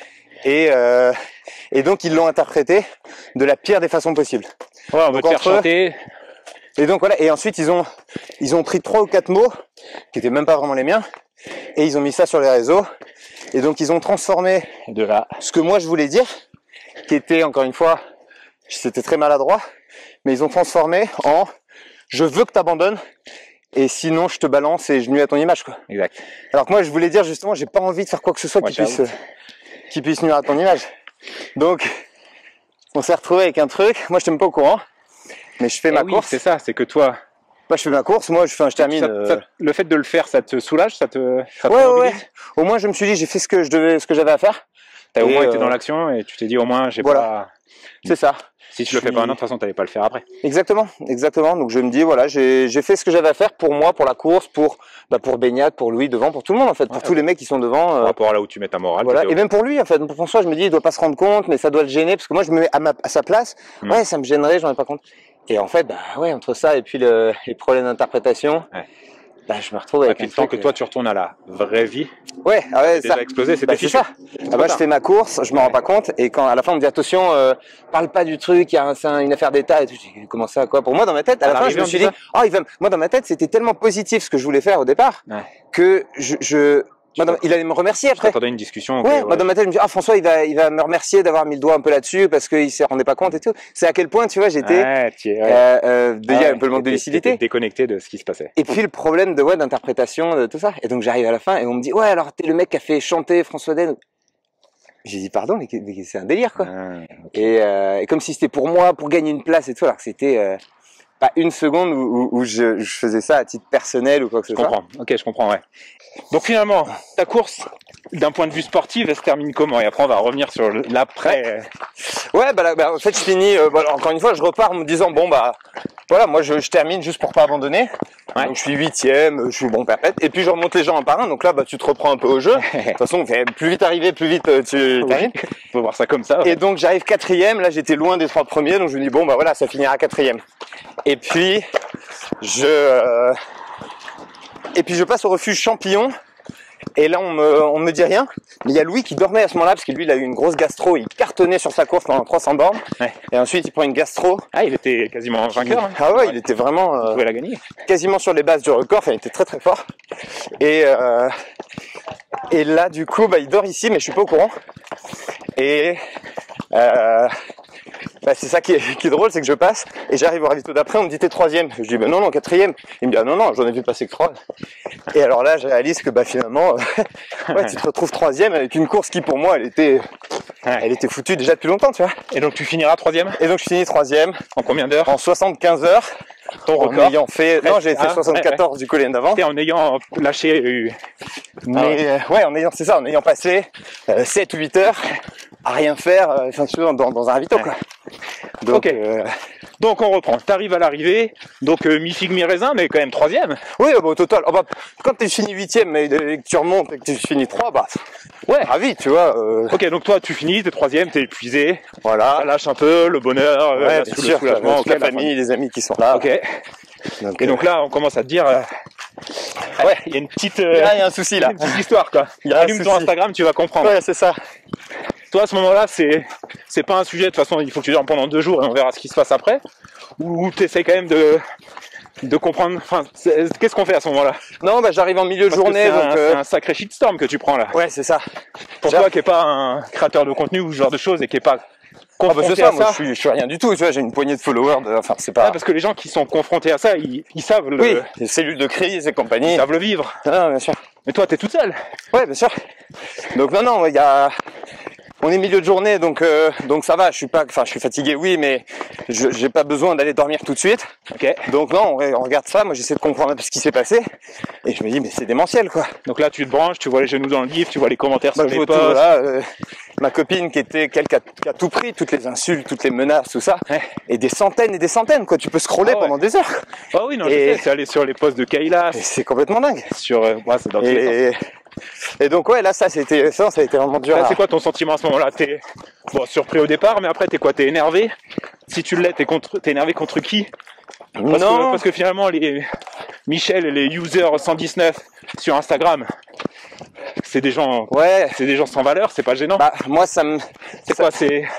Et donc ils l'ont interprété de la pire des façons possibles. Ouais, on veut te faire chanter. Et donc voilà, et ensuite ils ont pris 3 ou 4 mots qui étaient même pas vraiment les miens et ils ont mis ça sur les réseaux. Et donc ils ont transformé de là ce que moi je voulais dire, qui était encore une fois, c'était très maladroit, mais ils ont transformé en je veux que tu abandonnes et sinon je te balance et je nuis à ton image, quoi. Exact. Alors que moi je voulais dire justement, j'ai pas envie de faire quoi que ce soit qui puisse nuire à ton image. Donc, on s'est retrouvé avec un truc. Moi, je t'aime pas au courant, mais je fais ma course. C'est ça, c'est que toi. Moi, je fais ma course. Moi, je termine. Le fait de le faire, ça te soulage, ça te ouais. Au moins, je me suis dit, j'ai fait ce que j'avais à faire. T'as au Et, moins été dans l'action et tu t'es dit au moins j'ai voilà. pas. C'est ça. Si tu le fais pas maintenant, de toute façon, t'allais pas le faire après. Exactement, exactement. Donc je me dis voilà, j'ai fait ce que j'avais à faire pour moi, pour la course, pour Beignat, pour Louis devant, pour tout le monde en fait, pour tous les mecs qui sont devant. Par rapport à là où tu mets ta morale. Voilà. Et même pour lui en fait, pour François, je me dis il doit pas se rendre compte, mais ça doit le gêner parce que moi je me mets à sa place. Ouais, ça me gênerait, j'en ai pas compte. Et en fait, ouais, entre ça et puis les problèmes d'interprétation. Je me retrouve avec un temps que toi tu retournes à la vraie vie. Ouais, ça déjà explosé, c'était c'est ça. Je fais ma course, je me rends pas compte, et quand à la fin on me dit attention, parle pas du truc, c'est une affaire d'état et tout. J'ai dit, comment ça, quoi? Pour moi dans ma tête, à la fin je me suis dit, moi dans ma tête c'était tellement positif ce que je voulais faire au départ que il allait me remercier après. T'entendais une discussion. Ouais, moi dans ma tête je me dis François il va me remercier d'avoir mis le doigt un peu là-dessus parce qu'il s'en rendait pas compte et tout. C'est à quel point tu vois j'étais il y a un peu le manque de lucidité, déconnecté de ce qui se passait. Et puis le problème d'interprétation de tout ça. Et donc j'arrive à la fin et on me dit ouais alors t'es le mec qui a fait chanter François Den. J'ai dit pardon mais c'est un délire quoi. Et comme si c'était pour moi pour gagner une place et tout alors que c'était pas une seconde où je faisais ça à titre personnel ou quoi que ce soit. Je comprends. Ok, je comprends, ouais. Donc finalement, ta course, d'un point de vue sportif, elle se termine comment? Et après, on va revenir sur l'après. Ouais, en fait, je finis. Encore une fois, je repars en me disant bon voilà, moi je termine juste pour pas abandonner. Ouais. Donc je suis 8e, je suis bon perpète. Et puis je remonte les gens un par un. Donc là, tu te reprends un peu au jeu. De toute façon, plus vite arriver, plus vite tu termines. Faut voir ça comme ça. Ouais. Et donc j'arrive 4e. Là, j'étais loin des 3 premiers. Donc je me dis bon voilà, ça finira 4e. Et puis je passe au refuge Champillon. Et là, on me dit rien. Mais il y a Louis qui dormait à ce moment-là, parce que lui, il a eu une grosse gastro. Il cartonnait sur sa course pendant 300 bornes. Ouais. Et ensuite, il prend une gastro. Ah, il était quasiment vainqueur. Hein. Ah ouais, il était vraiment... il pouvait la gagner. Quasiment sur les bases du record. Enfin, il était très très fort. Et là, du coup, il dort ici, mais je suis pas au courant. Et... c'est ça qui est drôle, c'est que je passe et j'arrive au ravito d'après, on me dit t'es 3e. Je dis non 4e. Il me dit non j'en ai vu passer que 3. Et alors là je réalise que finalement tu te retrouves 3e avec une course qui pour moi elle était foutue déjà depuis longtemps tu vois. Et donc tu finiras 3e? Et donc je finis 3e. En combien d'heures? En 75 heures. Ton record? En ayant fait... Non, j'ai fait 74 du collier d'avant. Et en ayant lâché... Mais en ayant passé 7 ou 8 heures à rien faire dans un ravito quoi. Donc, donc on reprend, t'arrives à l'arrivée, donc mi-figue mi-raisin, mais quand même 3e. Oui, au total, quand tu finis 8e mais que tu remontes et que tu finis 3, ouais, ravi, tu vois. Ok, donc toi tu finis, t'es 3e, t'es épuisé, voilà. Ça lâche un peu, le bonheur, le soulagement, la famille, les amis qui sont là. Ok. Donc, et donc là on commence à te dire, ouais, il y a une petite... il y a un souci là. Une petite histoire quoi. Allume ton Instagram, tu vas comprendre. Ouais, c'est ça. Toi, à ce moment-là, c'est pas un sujet. De toute façon, il faut que tu dormes pendant 2 jours et on verra ce qui se passe après. Ou tu essaies quand même de comprendre. Enfin, qu'est-ce qu'on fait à ce moment-là? Non, j'arrive en milieu de journée. C'est un sacré shitstorm que tu prends là. Ouais, c'est ça. Pour toi, qui est pas un créateur de contenu ou ce genre de choses et qui est pas confronté c'est ça, à ça. Moi, je suis rien du tout. Tu vois, j'ai une poignée de followers. C'est pas. Parce que les gens qui sont confrontés à ça, ils savent le. Oui. Les cellules de crise et compagnie. Ils savent le vivre. Ah, bien sûr. Mais toi, t'es toute seule. Ouais, bien sûr. Donc non, on est milieu de journée, donc ça va. Je suis fatigué, oui, mais j'ai pas besoin d'aller dormir tout de suite. Ok. Donc non, on regarde ça. Moi, j'essaie de comprendre un peu ce qui s'est passé, et je me dis mais c'est démentiel, quoi. Donc là, tu te branches, tu vois les genoux dans le livre, tu vois les commentaires sur les posts. Ma copine qui a tout pris, toutes les insultes, toutes les menaces, tout ça, et des centaines, quoi. Tu peux scroller pendant des heures. Ah oui, non, je sais, c'est aller sur les posts de Kayla. C'est complètement dingue. Sur, c'est dans tous les sens. Et donc là ça a été vraiment dur. C'est quoi ton sentiment à ce moment-là? T'es surpris au départ, mais après t'es quoi? T'es énervé? Si tu l'es, t'es énervé contre qui? Parce que finalement les Michel et les users 119 sur Instagram, c'est des gens sans valeur, c'est pas gênant. Moi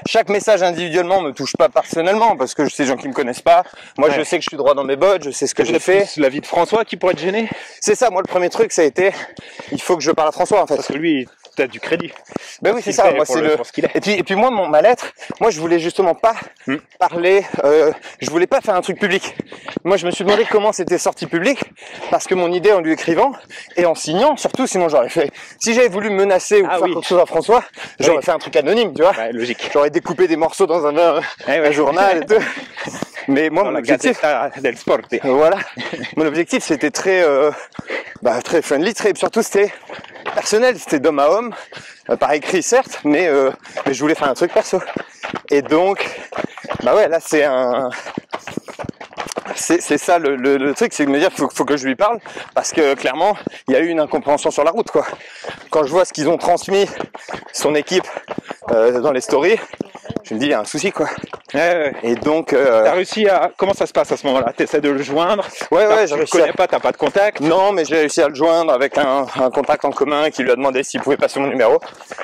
chaque message individuellement me touche pas personnellement parce que c'est des gens qui me connaissent pas. Moi je sais que je suis droit dans mes bottes, je sais ce que j'ai fait. C'est la vie de François qui pourrait te gêner. C'est ça, moi le premier truc ça a été il faut que je parle à François en fait. Parce que lui t'as du crédit. Ben oui, c'est ça, moi c'est et puis moi ma lettre, moi je voulais justement pas parler je voulais pas faire un truc public. Moi je me suis demandé comment c'était sorti public parce que mon idée en lui écrivant et en signant surtout, sinon j'aurais fait si j'avais voulu menacer ou faire quelque chose à François, j'aurais fait un truc anonyme, tu vois. Ouais, logique. J'aurais découpé des morceaux dans un journal et tout. Mais moi, mon objectif, del Sport. Voilà. Mon objectif, c'était très friendly, surtout c'était personnel, c'était d'homme à homme, par écrit certes, mais je voulais faire un truc perso. Et donc, bah ouais, là c'est ça le truc, c'est de me dire faut que je lui parle, parce que clairement il y a eu une incompréhension sur la route, quoi. Quand je vois ce qu'ils ont transmis son équipe dans les stories, je me dis il y a un souci, quoi. Ouais. Et donc t'as réussi à... Comment ça se passe à ce moment-là? T'essaies de le joindre? Ouais, je le connais pas, t'as pas de contact? Non, mais j'ai réussi à le joindre avec un contact en commun qui lui a demandé s'il pouvait passer mon numéro.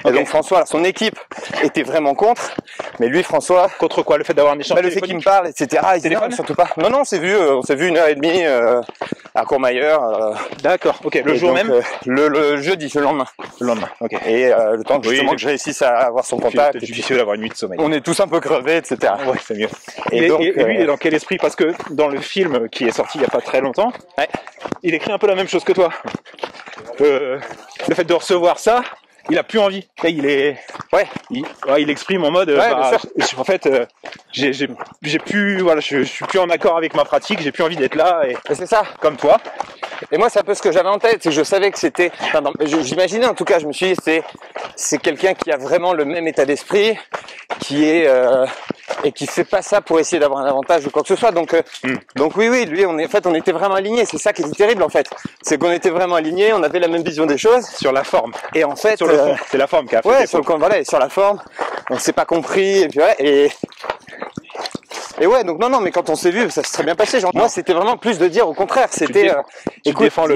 Et donc François, son équipe était vraiment contre, mais lui, François... Contre quoi? Le fait d'avoir un échange le fait qu'il me parle, etc. Il dit non, surtout pas. Non, on s'est vu 1h30 à Courmayeur. D'accord, ok. Le jour donc, même le jeudi, le lendemain. Le lendemain, ok. Et le temps que justement que je réussisse à avoir son contact. C'est difficile d'avoir une nuit de sommeil. On est tous un peu crevés, etc. Ouais, c'est mieux. Et lui, lui, il est dans quel esprit? Parce que dans le film qui est sorti il y a pas très longtemps, il écrit un peu la même chose que toi. Le fait de recevoir ça, il a plus envie. Là, il exprime en mode, en fait, j'ai plus, voilà, je suis plus en accord avec ma pratique, j'ai plus envie d'être là et c'est ça. Comme toi. Et moi, c'est un peu ce que j'avais en tête, c'est que je savais que c'était, j'imaginais en tout cas, je me suis dit, c'est quelqu'un qui a vraiment le même état d'esprit, qui est et qui fait pas ça pour essayer d'avoir un avantage ou quoi que ce soit. Donc oui, lui, on était vraiment alignés. C'est ça qui était terrible en fait, c'est qu'on était vraiment alignés, on avait la même vision des choses sur la forme. Et en fait, sur le fond, c'est la forme qui a fait. Ouais, sur le compte, voilà, et sur la forme, on s'est pas compris. Et puis et ouais, donc non, mais quand on s'est vu, ça s'est très bien passé. Genre, moi, c'était vraiment plus de dire au contraire, c'était. Tu défends le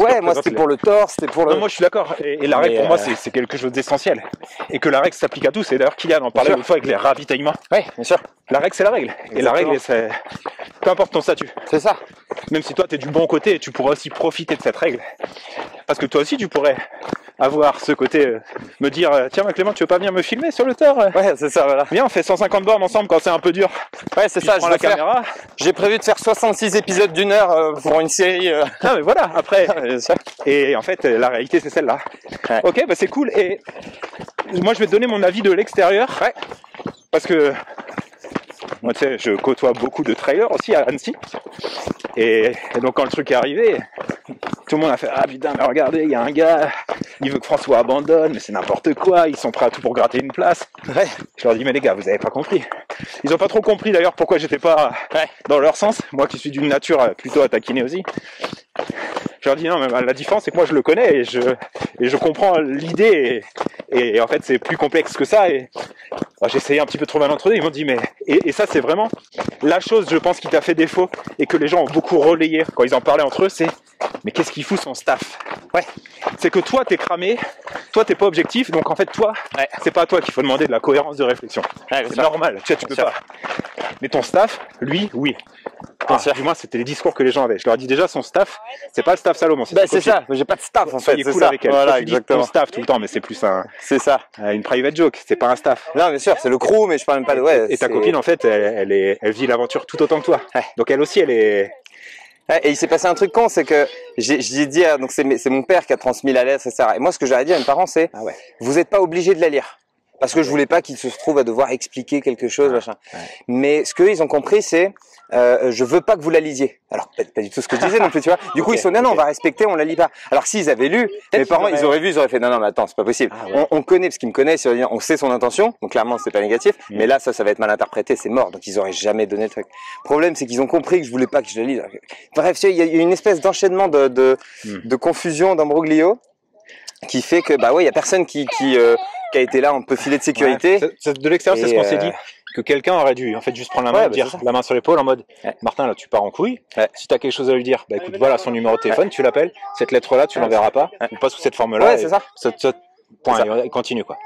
ouais, moi, c'était pour le tort, c'était pour le. Non, moi, je suis d'accord. Et la règle, pour moi, c'est quelque chose d'essentiel. Et que la règle s'applique à tous. Et d'ailleurs, Kylian en parlait l'autre fois avec les ravitaillements. Ouais, bien sûr. La règle, c'est la règle. Exactement. Et la règle, c'est. Peu importe ton statut. C'est ça. Même si toi, t'es du bon côté, tu pourrais aussi profiter de cette règle. Parce que toi aussi, tu pourrais avoir ce côté, me dire, tiens, Clément, tu veux pas venir me filmer sur le tort? Ouais, c'est ça, voilà. Viens, on fait 150 bornes ensemble quand c'est un peu dur. Ouais, c'est ça, je prends la caméra. J'ai prévu de faire 66 épisodes d'1 heure pour une série. Ah, mais voilà, après. Et en fait, la réalité, c'est celle-là. Ouais. Ok, bah c'est cool. Et moi, je vais te donner mon avis de l'extérieur. Ouais. Parce que moi, tu sais, je côtoie beaucoup de trailers aussi à Annecy. Et donc, quand le truc est arrivé, tout le monde a fait « Ah putain, mais regardez, il y a un gars, il veut que François abandonne, mais c'est n'importe quoi, ils sont prêts à tout pour gratter une place. » Ouais. Je leur dis « Mais les gars, vous avez pas compris. » Ils ont pas trop compris d'ailleurs pourquoi j'étais pas dans leur sens, moi qui suis d'une nature plutôt à taquiner aussi. Je leur dis non, mais la différence c'est que moi je le connais et je comprends l'idée et en fait c'est plus complexe que ça et j'ai essayé un petit peu de trouver un entre-deux. Ils m'ont dit mais et ça c'est vraiment la chose je pense qui t'a fait défaut et que les gens ont beaucoup relayé quand ils en parlaient entre eux, c'est mais qu'est-ce qu'il fout son staff? Ouais, c'est que toi t'es cramé, toi t'es pas objectif, donc en fait toi c'est pas à toi qu'il faut demander de la cohérence de réflexion. C'est normal, tu peux pas. Mais ton staff, lui, oui. Du moins, c'était les discours que les gens avaient. Je leur dis déjà, son staff, c'est pas le staff Salomon. C'est ça, j'ai pas de staff en fait. C'est cool avec elle. Voilà, tu dis ton staff tout le temps, mais c'est plus c'est ça. Une private joke, c'est pas un staff. Non, bien sûr, c'est le crew, mais je parle même pas de. Ouais. Et ta copine, en fait, elle vit l'aventure tout autant que toi. Ouais. Donc elle aussi, elle est. Et il s'est passé un truc con, c'est que j'ai dit, donc c'est mon père qui a transmis la lettre, etc. Et moi, ce que j'aurais dit à mes parents, c'est, vous n'êtes pas obligés de la lire. Parce que je voulais pas qu'ils se retrouvent à devoir expliquer quelque chose, machin. Mais ce qu'eux, ils ont compris, c'est, je veux pas que vous la lisiez. Alors, pas du tout ce que je disais non plus, tu vois. Du coup, ils sont, non, on va respecter, on la lit pas. Alors, s'ils avaient lu, mes parents, ils auraient vu, ils auraient fait, non, mais attends, c'est pas possible. On connaît, parce qu'ils me connaissent, on sait son intention, donc clairement, c'est pas négatif. Mais là, ça va être mal interprété, c'est mort. Donc, ils auraient jamais donné le truc. Le problème, c'est qu'ils ont compris que je voulais pas que je la lise. Bref, il y a une espèce d'enchaînement de confusion, d'embroglio, qui fait que, bah ouais, il y a personne qui a été là un peu filet de sécurité. De l'extérieur, c'est ce qu'on s'est dit. Que quelqu'un aurait dû en fait juste prendre la main et dire la main sur l'épaule en mode Martin, là tu pars en couille. Si t'as quelque chose à lui dire, bah écoute, voilà son numéro de téléphone, tu l'appelles. Cette lettre-là, tu l'enverras pas, ou pas sous cette forme-là. Ouais, c'est ça. Point, il continue quoi.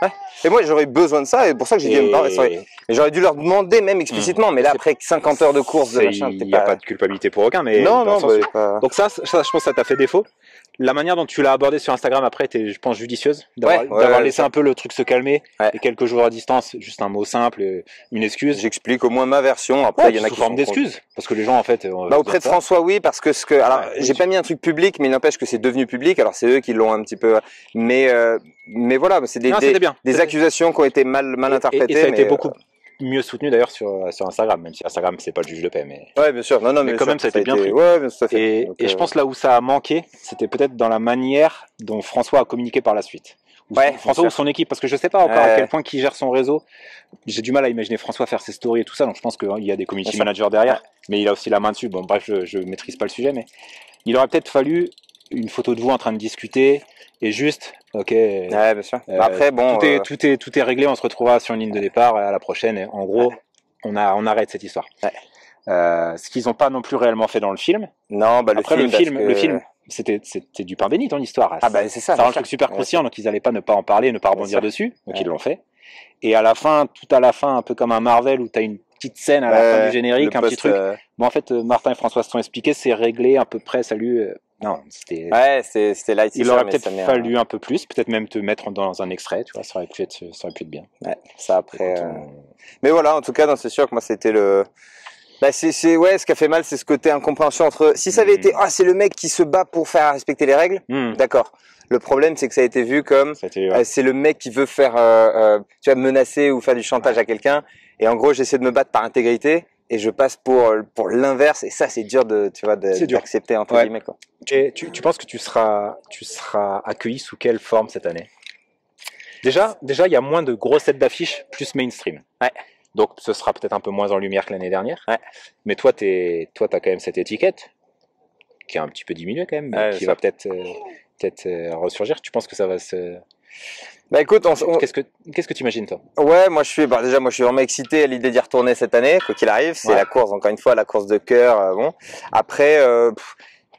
Et moi j'aurais eu besoin de ça et pour ça que j'ai dit à mes parents, et j'aurais dû leur demander même explicitement, mais là après 50 heures de course de machin, il n'y a pas de culpabilité pour aucun, mais non, donc ça je pense que ça t'a fait défaut. La manière dont tu l'as abordé sur Instagram après était, je pense, judicieuse d'avoir laissé un peu le truc se calmer et quelques jours à distance, juste un mot simple, une excuse. J'explique au moins ma version. Après, il y en a qui forme d'excuses parce que les gens en fait. Auprès de François, oui, parce que alors j'ai pas mis un truc public, mais il n'empêche que c'est devenu public. Alors c'est eux qui l'ont un petit peu, mais voilà, c'est des accusations qui ont été mal interprétées. Et ça a été beaucoup mieux soutenu d'ailleurs sur Instagram, même si Instagram c'est pas le juge de paix, mais Ouais, bien sûr. Non, mais quand même ça a été bien pris. Ouais, bien, tout à fait. Donc, Et je pense là où ça a manqué, c'était peut-être dans la manière dont François a communiqué par la suite. Ouais, François ou son équipe, parce que je sais pas encore à quel point qui gère son réseau. J'ai du mal à imaginer François faire ses stories et tout ça, donc je pense qu'il y a des community managers derrière, mais il a aussi la main dessus. Bon, bref, je maîtrise pas le sujet, mais il aurait peut-être fallu une photo de vous en train de discuter et juste, ok. Ouais, bien sûr. Après, bon, tout est réglé, on se retrouvera sur une ligne de départ à la prochaine. Et en gros, on arrête cette histoire. Ouais. Ce qu'ils n'ont pas non plus réellement fait dans le film. Non, bah Après, le film, c'était du pain béni ton histoire. Ah bah c'est ça. Ça rend le truc super croustillant, donc ils n'allaient pas ne pas en parler, ne pas rebondir dessus, donc ils l'ont fait. Et à la fin, tout à la fin, un peu comme un Marvel où tu as une petite scène à la fin du générique, un petit truc. Bon, en fait, Martin et François se sont expliqués, c'est réglé à peu près, salut. Non, c'était. Ouais, c'était light. Il aurait peut-être fallu un peu plus, peut-être même te mettre dans un extrait, tu vois, ça aurait pu être bien. Ouais, ça après. Mais voilà, en tout cas, c'est sûr que moi c'était le. Bah ouais, ce qui a fait mal, c'est ce côté incompréhension entre. Si ça avait été, c'est le mec qui se bat pour faire respecter les règles, d'accord. Le problème, c'est que ça a été vu comme c'est le mec qui veut faire, tu vois, menacer ou faire du chantage à quelqu'un. Et en gros, j'essaie de me battre par intégrité et je passe pour l'inverse. Et ça, c'est dur d'accepter entre guillemets, quoi. Et tu penses que tu seras accueilli sous quelle forme cette année? Déjà, il y a moins de grosses têtes d'affiches, plus mainstream. Ouais. Donc, ce sera peut-être un peu moins en lumière que l'année dernière. Ouais. Mais toi, t'as quand même cette étiquette qui a un petit peu diminué quand même, mais qui va peut-être ressurgir. Tu penses que ça va se... Bah écoute, qu'est-ce que tu imagines toi? Ouais, moi je suis vraiment excité à l'idée d'y retourner cette année, quoi qu'il arrive. C'est la course, encore une fois, la course de cœur. Bon, après,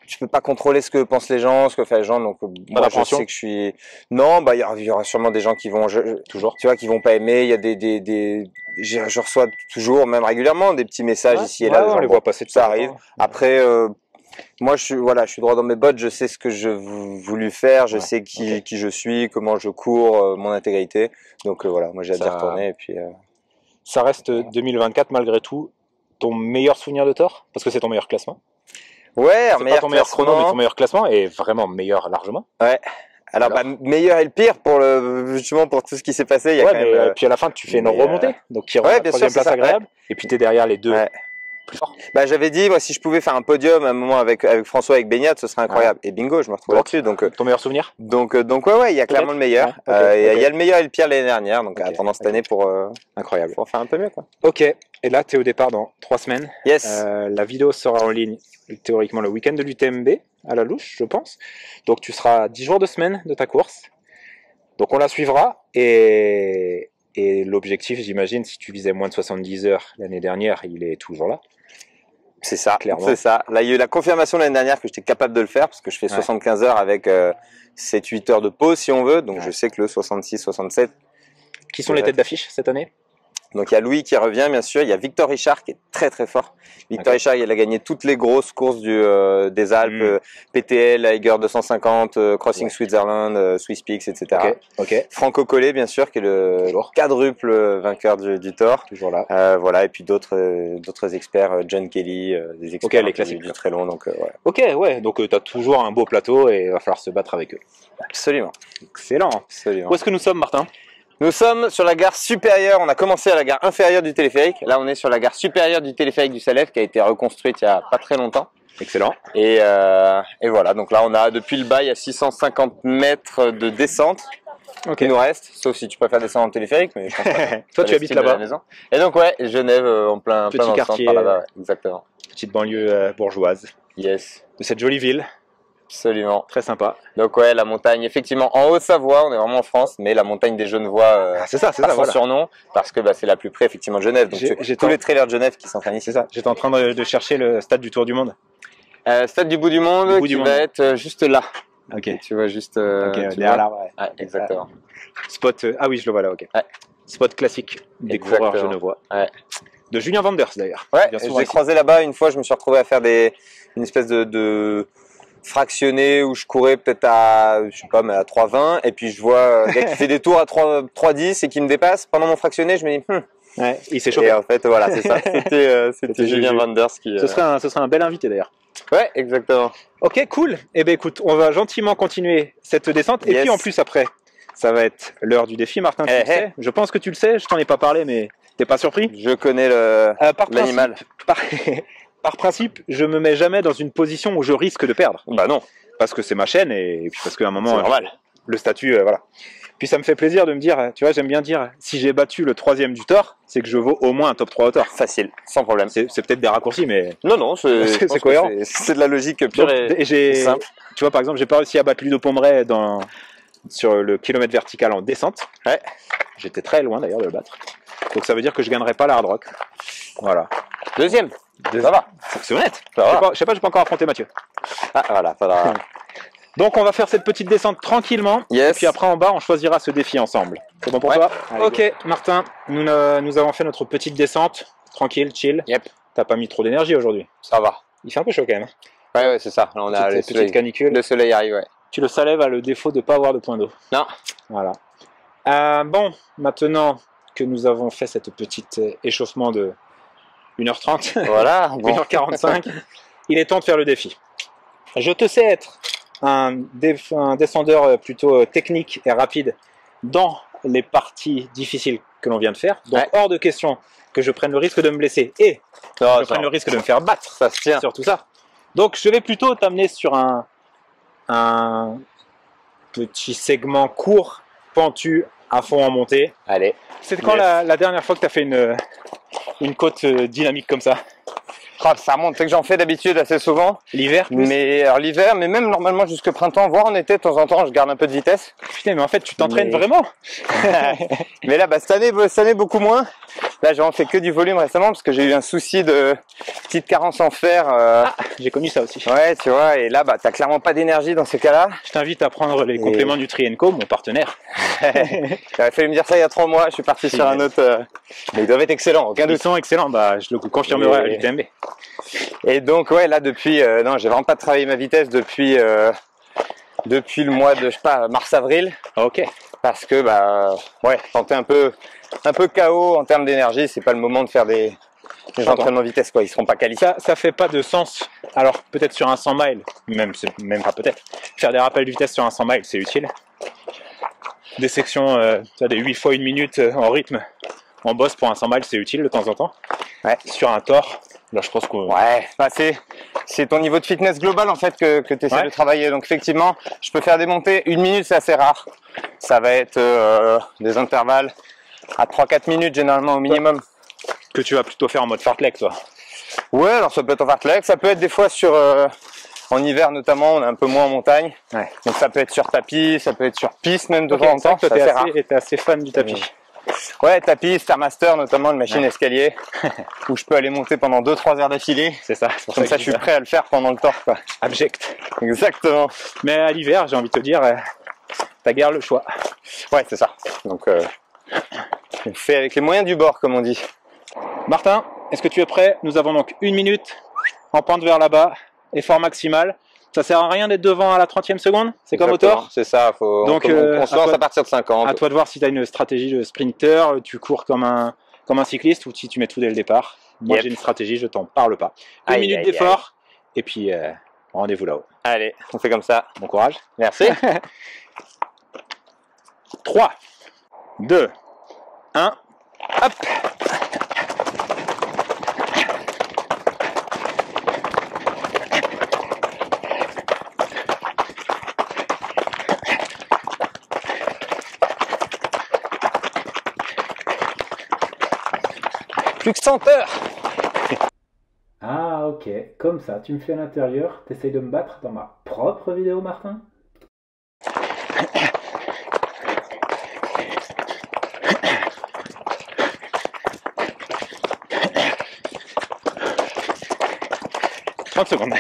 je peux pas contrôler ce que pensent les gens, ce que font les gens. Donc moi, je sais que je suis. Non, bah il y aura sûrement des gens qui vont toujours, tu vois, qui vont pas aimer. Il y a je reçois toujours, même régulièrement, des petits messages ici et là. On les voit passer. Ça arrive. Après. Moi, je suis droit dans mes bottes. Je sais ce que je voulu faire. Je sais qui je suis, comment je cours, mon intégrité. Donc voilà, moi j'ai hâte d'y retourner. Et puis, ça reste 2024 malgré tout ton meilleur souvenir de Thor, parce que c'est ton meilleur classement. Ouais, c'est pas ton meilleur chrono, mais ton meilleur classement est vraiment meilleur largement. Ouais. Alors, meilleur et le pire justement pour tout ce qui s'est passé. Il y a quand même, puis à la fin, tu fais une remontée, donc qui rend la troisième place agréable. Et puis t'es derrière les deux. Bah j'avais dit moi si je pouvais faire un podium à un moment avec François avec Beignat, ce serait incroyable. Et bingo, je me retrouve là-dessus. Donc ton meilleur souvenir? Donc ouais, il y a clairement le meilleur. Il y a le meilleur et le pire l'année dernière. Donc attendant cette année pour incroyable. Pour faire un peu mieux quoi. Ok. Et là tu es au départ dans 3 semaines. Yes. La vidéo sera en ligne théoriquement le week-end de l'UTMB à la louche, je pense. Donc tu seras 10 jours de semaine de ta course. Donc on la suivra et l'objectif, j'imagine, si tu visais moins de 70 heures l'année dernière, il est toujours là. C'est ça, clairement. C'est ça. Là, il y a eu la confirmation l'année dernière que j'étais capable de le faire parce que je fais 75 heures avec 7-8 heures de pause si on veut. Donc je sais que le 66-67. Qui sont les têtes d'affiche cette année? Donc il y a Louis qui revient bien sûr, il y a Victor Richard qui est très très fort. Victor Richard, il a gagné toutes les grosses courses des Alpes, PTL, Eiger 250, Crossing Switzerland, Swiss Peaks, etc. Franco Collet bien sûr qui est le quadruple vainqueur du Thor. Toujours là. Voilà, et puis d'autres experts, John Kelly, des experts les classiques du très long. Donc donc tu as toujours un beau plateau et il va falloir se battre avec eux. Absolument. Excellent. Absolument. Où est-ce que nous sommes, Martin? Nous sommes sur la gare supérieure, on a commencé à la gare inférieure du téléphérique. Là, on est sur la gare supérieure du téléphérique du Salève qui a été reconstruite il y a pas très longtemps. Excellent. Et voilà, donc là, on a depuis le bas, il y a 650 mètres de descente qui nous reste, sauf si tu préfères descendre en téléphérique, mais je pense pas. Toi, tu habites là-bas. Et donc, Genève, en plein petit quartier, par là-bas, exactement. Petite banlieue bourgeoise. Yes. De cette jolie ville. Absolument. Très sympa. Donc la montagne, effectivement, en Haute-Savoie, on est vraiment en France, mais la montagne des Genevois, c'est ça, son surnom, parce que c'est la plus près effectivement de Genève. Donc tous les trailers de Genève qui s'entraînent ici. C'est ça. J'étais en train de chercher le stade du Tour du Monde. Stade du bout du monde qui va être juste là. Ok. Et tu vois juste. derrière l'arbre. Ouais, exactement. Spot. Ah oui, je le vois là. Ok. Ouais. Spot classique des coureurs genevois. Ouais. De Julien Vanders d'ailleurs. Ouais. J'ai croisé là-bas une fois. Je me suis retrouvé à faire une espèce de fractionné où je courais peut-être à 3,20 et puis je vois un gars qui fait des tours à 3,10 et qui me dépasse pendant mon fractionné, je me dis ouais, il s'est chopé. Et en fait voilà, c'est ça, c'était Julien Vanders qui ce serait un bel invité d'ailleurs. Ouais, exactement. OK, cool. Eh ben écoute, on va gentiment continuer cette descente et puis en plus après ça va être l'heure du défi, Martin, tu le sais. Je pense que tu le sais, je t'en ai pas parlé mais T'es pas surpris? Je connais l'animal. Par principe, je me mets jamais dans une position où je risque de perdre. Bah non. Parce que c'est ma chaîne et puis parce qu'à un moment, C'est normal. Le statut, voilà. Puis ça me fait plaisir de me dire, tu vois, j'aime bien dire, si j'ai battu le 3e du Thor, c'est que je vaux au moins un top 3 au Thor. Facile, sans problème. C'est peut-être des raccourcis, mais... Non, c'est cohérent. C'est de la logique pure et simple. Tu vois, par exemple, j'ai pas réussi à battre Ludo Pombray sur le kilomètre vertical en descente. Ouais. J'étais très loin d'ailleurs de le battre. Donc ça veut dire que je gagnerai pas la hard rock. Voilà. Deuxième. Ça va. C'est honnête. Ça va. Je sais pas, j'ai pas encore affronté Mathieu. Ah, voilà, faudra... Donc on va faire cette petite descente tranquillement. Yes. Et puis après en bas, on choisira ce défi ensemble. C'est bon pour toi? Allez, ok, go. Martin, nous avons fait notre petite descente. Tranquille, chill. Yep. T'as pas mis trop d'énergie aujourd'hui? Ça va. Il fait un peu chaud quand même. Ouais, c'est ça. Là, on a le soleil. Petite canicule. Le soleil arrive, ouais. Tu le Salève a le défaut de ne pas avoir de point d'eau. Non. Voilà. Bon, maintenant que nous avons fait cette petite échauffement de 1h30, Voilà. Bon. 1h45, il est temps de faire le défi. Je te sais être un descendeur plutôt technique et rapide dans les parties difficiles que l'on vient de faire. Donc ouais. Hors de question que je prenne le risque de me blesser et que je prenne le risque de me faire battre. Ça se tient. Sur tout ça. Donc je vais plutôt t'amener sur un petit segment court, pentu, à fond en montée. Allez. C'est quand la dernière fois que tu as fait une côte dynamique comme ça? Oh, ça remonte, c'est que j'en fais d'habitude assez souvent. L'hiver plus? Mais alors l'hiver, mais même normalement jusque printemps, voire en été, de temps en temps, je garde un peu de vitesse. Putain, mais en fait, tu t'entraînes vraiment? Mais là, cette année, beaucoup moins. Là, j'ai en fait que du volume récemment parce que j'ai eu un souci de petite carence en fer. Ah, j'ai connu ça aussi. Ouais, tu vois, et là, t'as clairement pas d'énergie dans ces cas-là. Je t'invite à prendre les compléments Nutri&Co, mon partenaire. J'avais fallu me dire ça il y a 3 mois, je suis parti sur un autre. Mais ils doivent être excellents, aucun doute. Ils sont excellents, je le confirmerai à l'UTMB. Et donc, ouais, là, depuis, non, j'ai vraiment pas travaillé ma vitesse depuis le mois de, je sais pas, mars-avril. Ok. Parce que, ouais, quand t'es un peu KO en termes d'énergie, c'est pas le moment de faire des entraînements vitesse, quoi. Ils seront pas qualifiés. Ça fait pas de sens. Alors, peut-être sur un 100 miles, même pas peut-être. Faire des rappels de vitesse sur un 100 miles, c'est utile. Des sections, des 8 fois 1 minute en rythme, en boss pour un 100 miles, c'est utile de temps en temps. Ouais. Sur un Thor, là, je pense que... Ouais, c'est ton niveau de fitness global, en fait, que tu essaies de travailler. Donc, effectivement, je peux faire des montées. 1 minute, c'est assez rare. Ça va être des intervalles à 3-4 minutes, généralement, au minimum. Que tu vas plutôt faire en mode fartlek, toi? Ouais, alors ça peut être en fartlek. Ça peut être des fois sur... en hiver, notamment, on est un peu moins en montagne. Ouais. Donc, ça peut être sur tapis, ça peut être sur piste, même de temps en temps. Toi, t'es assez fan du tapis. Ouais, tapis, Stairmaster, notamment une machine escalier, où je peux aller monter pendant 2-3 heures d'affilée. C'est ça. Comme ça, je suis prêt à le faire pendant le Thor, quoi. Abject. Exactement. Mais à l'hiver, j'ai envie de te dire, t'as guère le choix. Ouais, c'est ça. Donc, on fait avec les moyens du bord, comme on dit. Martin, est-ce que tu es prêt? Nous avons donc 1 minute en pente vers là-bas, effort maximal. Ça sert à rien d'être devant à la 30e seconde, c'est comme au Thor. C'est ça, donc on se lance à partir de 50. À toi de voir si tu as une stratégie de sprinter, tu cours comme un cycliste ou si tu mets tout dès le départ. Moi j'ai une stratégie, je t'en parle pas. 1 minute d'effort et puis rendez-vous là-haut. Allez, on fait comme ça. Bon courage. Merci. 3, 2, 1, hop. Plus que 100 heures. Ah ok, comme ça, tu me fais à l'intérieur, t'essayes de me battre dans ma propre vidéo, Martin? « 30 secondes.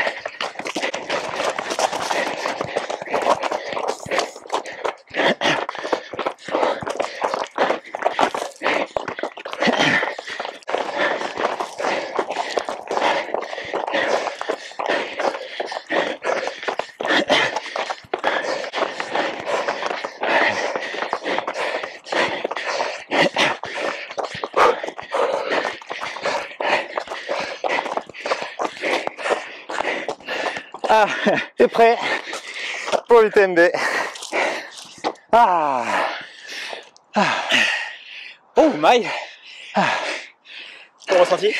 Ah, t'es prêt pour l'UTMB. Ah. Oh my. ressenti?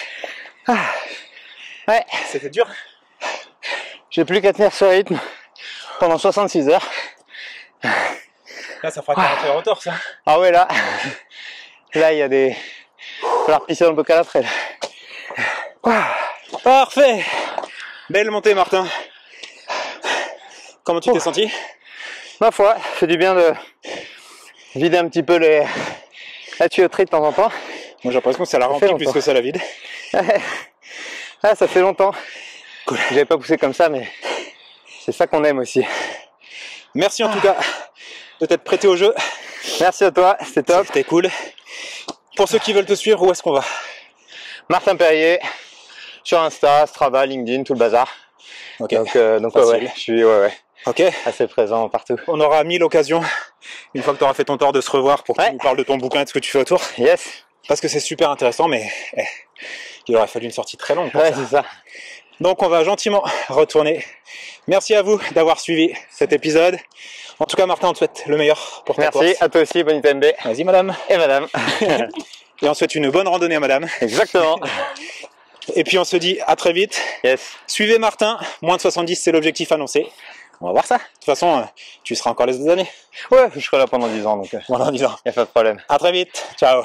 Ouais, C'était dur. j'ai plus qu'à tenir ce rythme pendant 66 heures. Là, ça fera 40 heures au torse. Ça. Ah ouais, là, il y a des... Il va falloir pisser dans le bocal après. Là. Parfait. Belle montée, Martin. Comment tu t'es senti? Ma foi, ça fait du bien de vider un petit peu la tuyauterie de temps en temps. Moi, j'ai l'impression que ça la remplit plus que ça la vide. Ah, ça fait longtemps. Cool. J'avais pas poussé comme ça, mais c'est ça qu'on aime aussi. Merci en tout cas de t'être prêté au jeu. Merci à toi, c'était top. C'était cool. Pour ceux qui veulent te suivre, où est-ce qu'on va? Martin Perrier, sur Insta, Strava, LinkedIn, tout le bazar. Ok. Donc ouais, je suis Ok. assez présent partout. On aura 1000 occasions, une fois que tu auras fait ton tour, de se revoir pour que tu nous parles de ton bouquin et de ce que tu fais autour. Yes. Parce que c'est super intéressant, mais il aurait fallu une sortie très longue pour Ouais, ça. c'est ça. Donc on va gentiment retourner. Merci à vous d'avoir suivi cet épisode. En tout cas, Martin, on te souhaite le meilleur pour ta course. Merci, à toi aussi, bonne UTMB. Vas-y, madame. Et madame. Et on souhaite une bonne randonnée à madame. Exactement. Et puis on se dit à très vite. Yes. Suivez Martin, moins de 70, c'est l'objectif annoncé. On va voir ça. De toute façon, tu seras encore les autres années. Ouais, je serai là pendant 10 ans, donc Voilà, disons. y a pas de problème. À très vite. Ciao.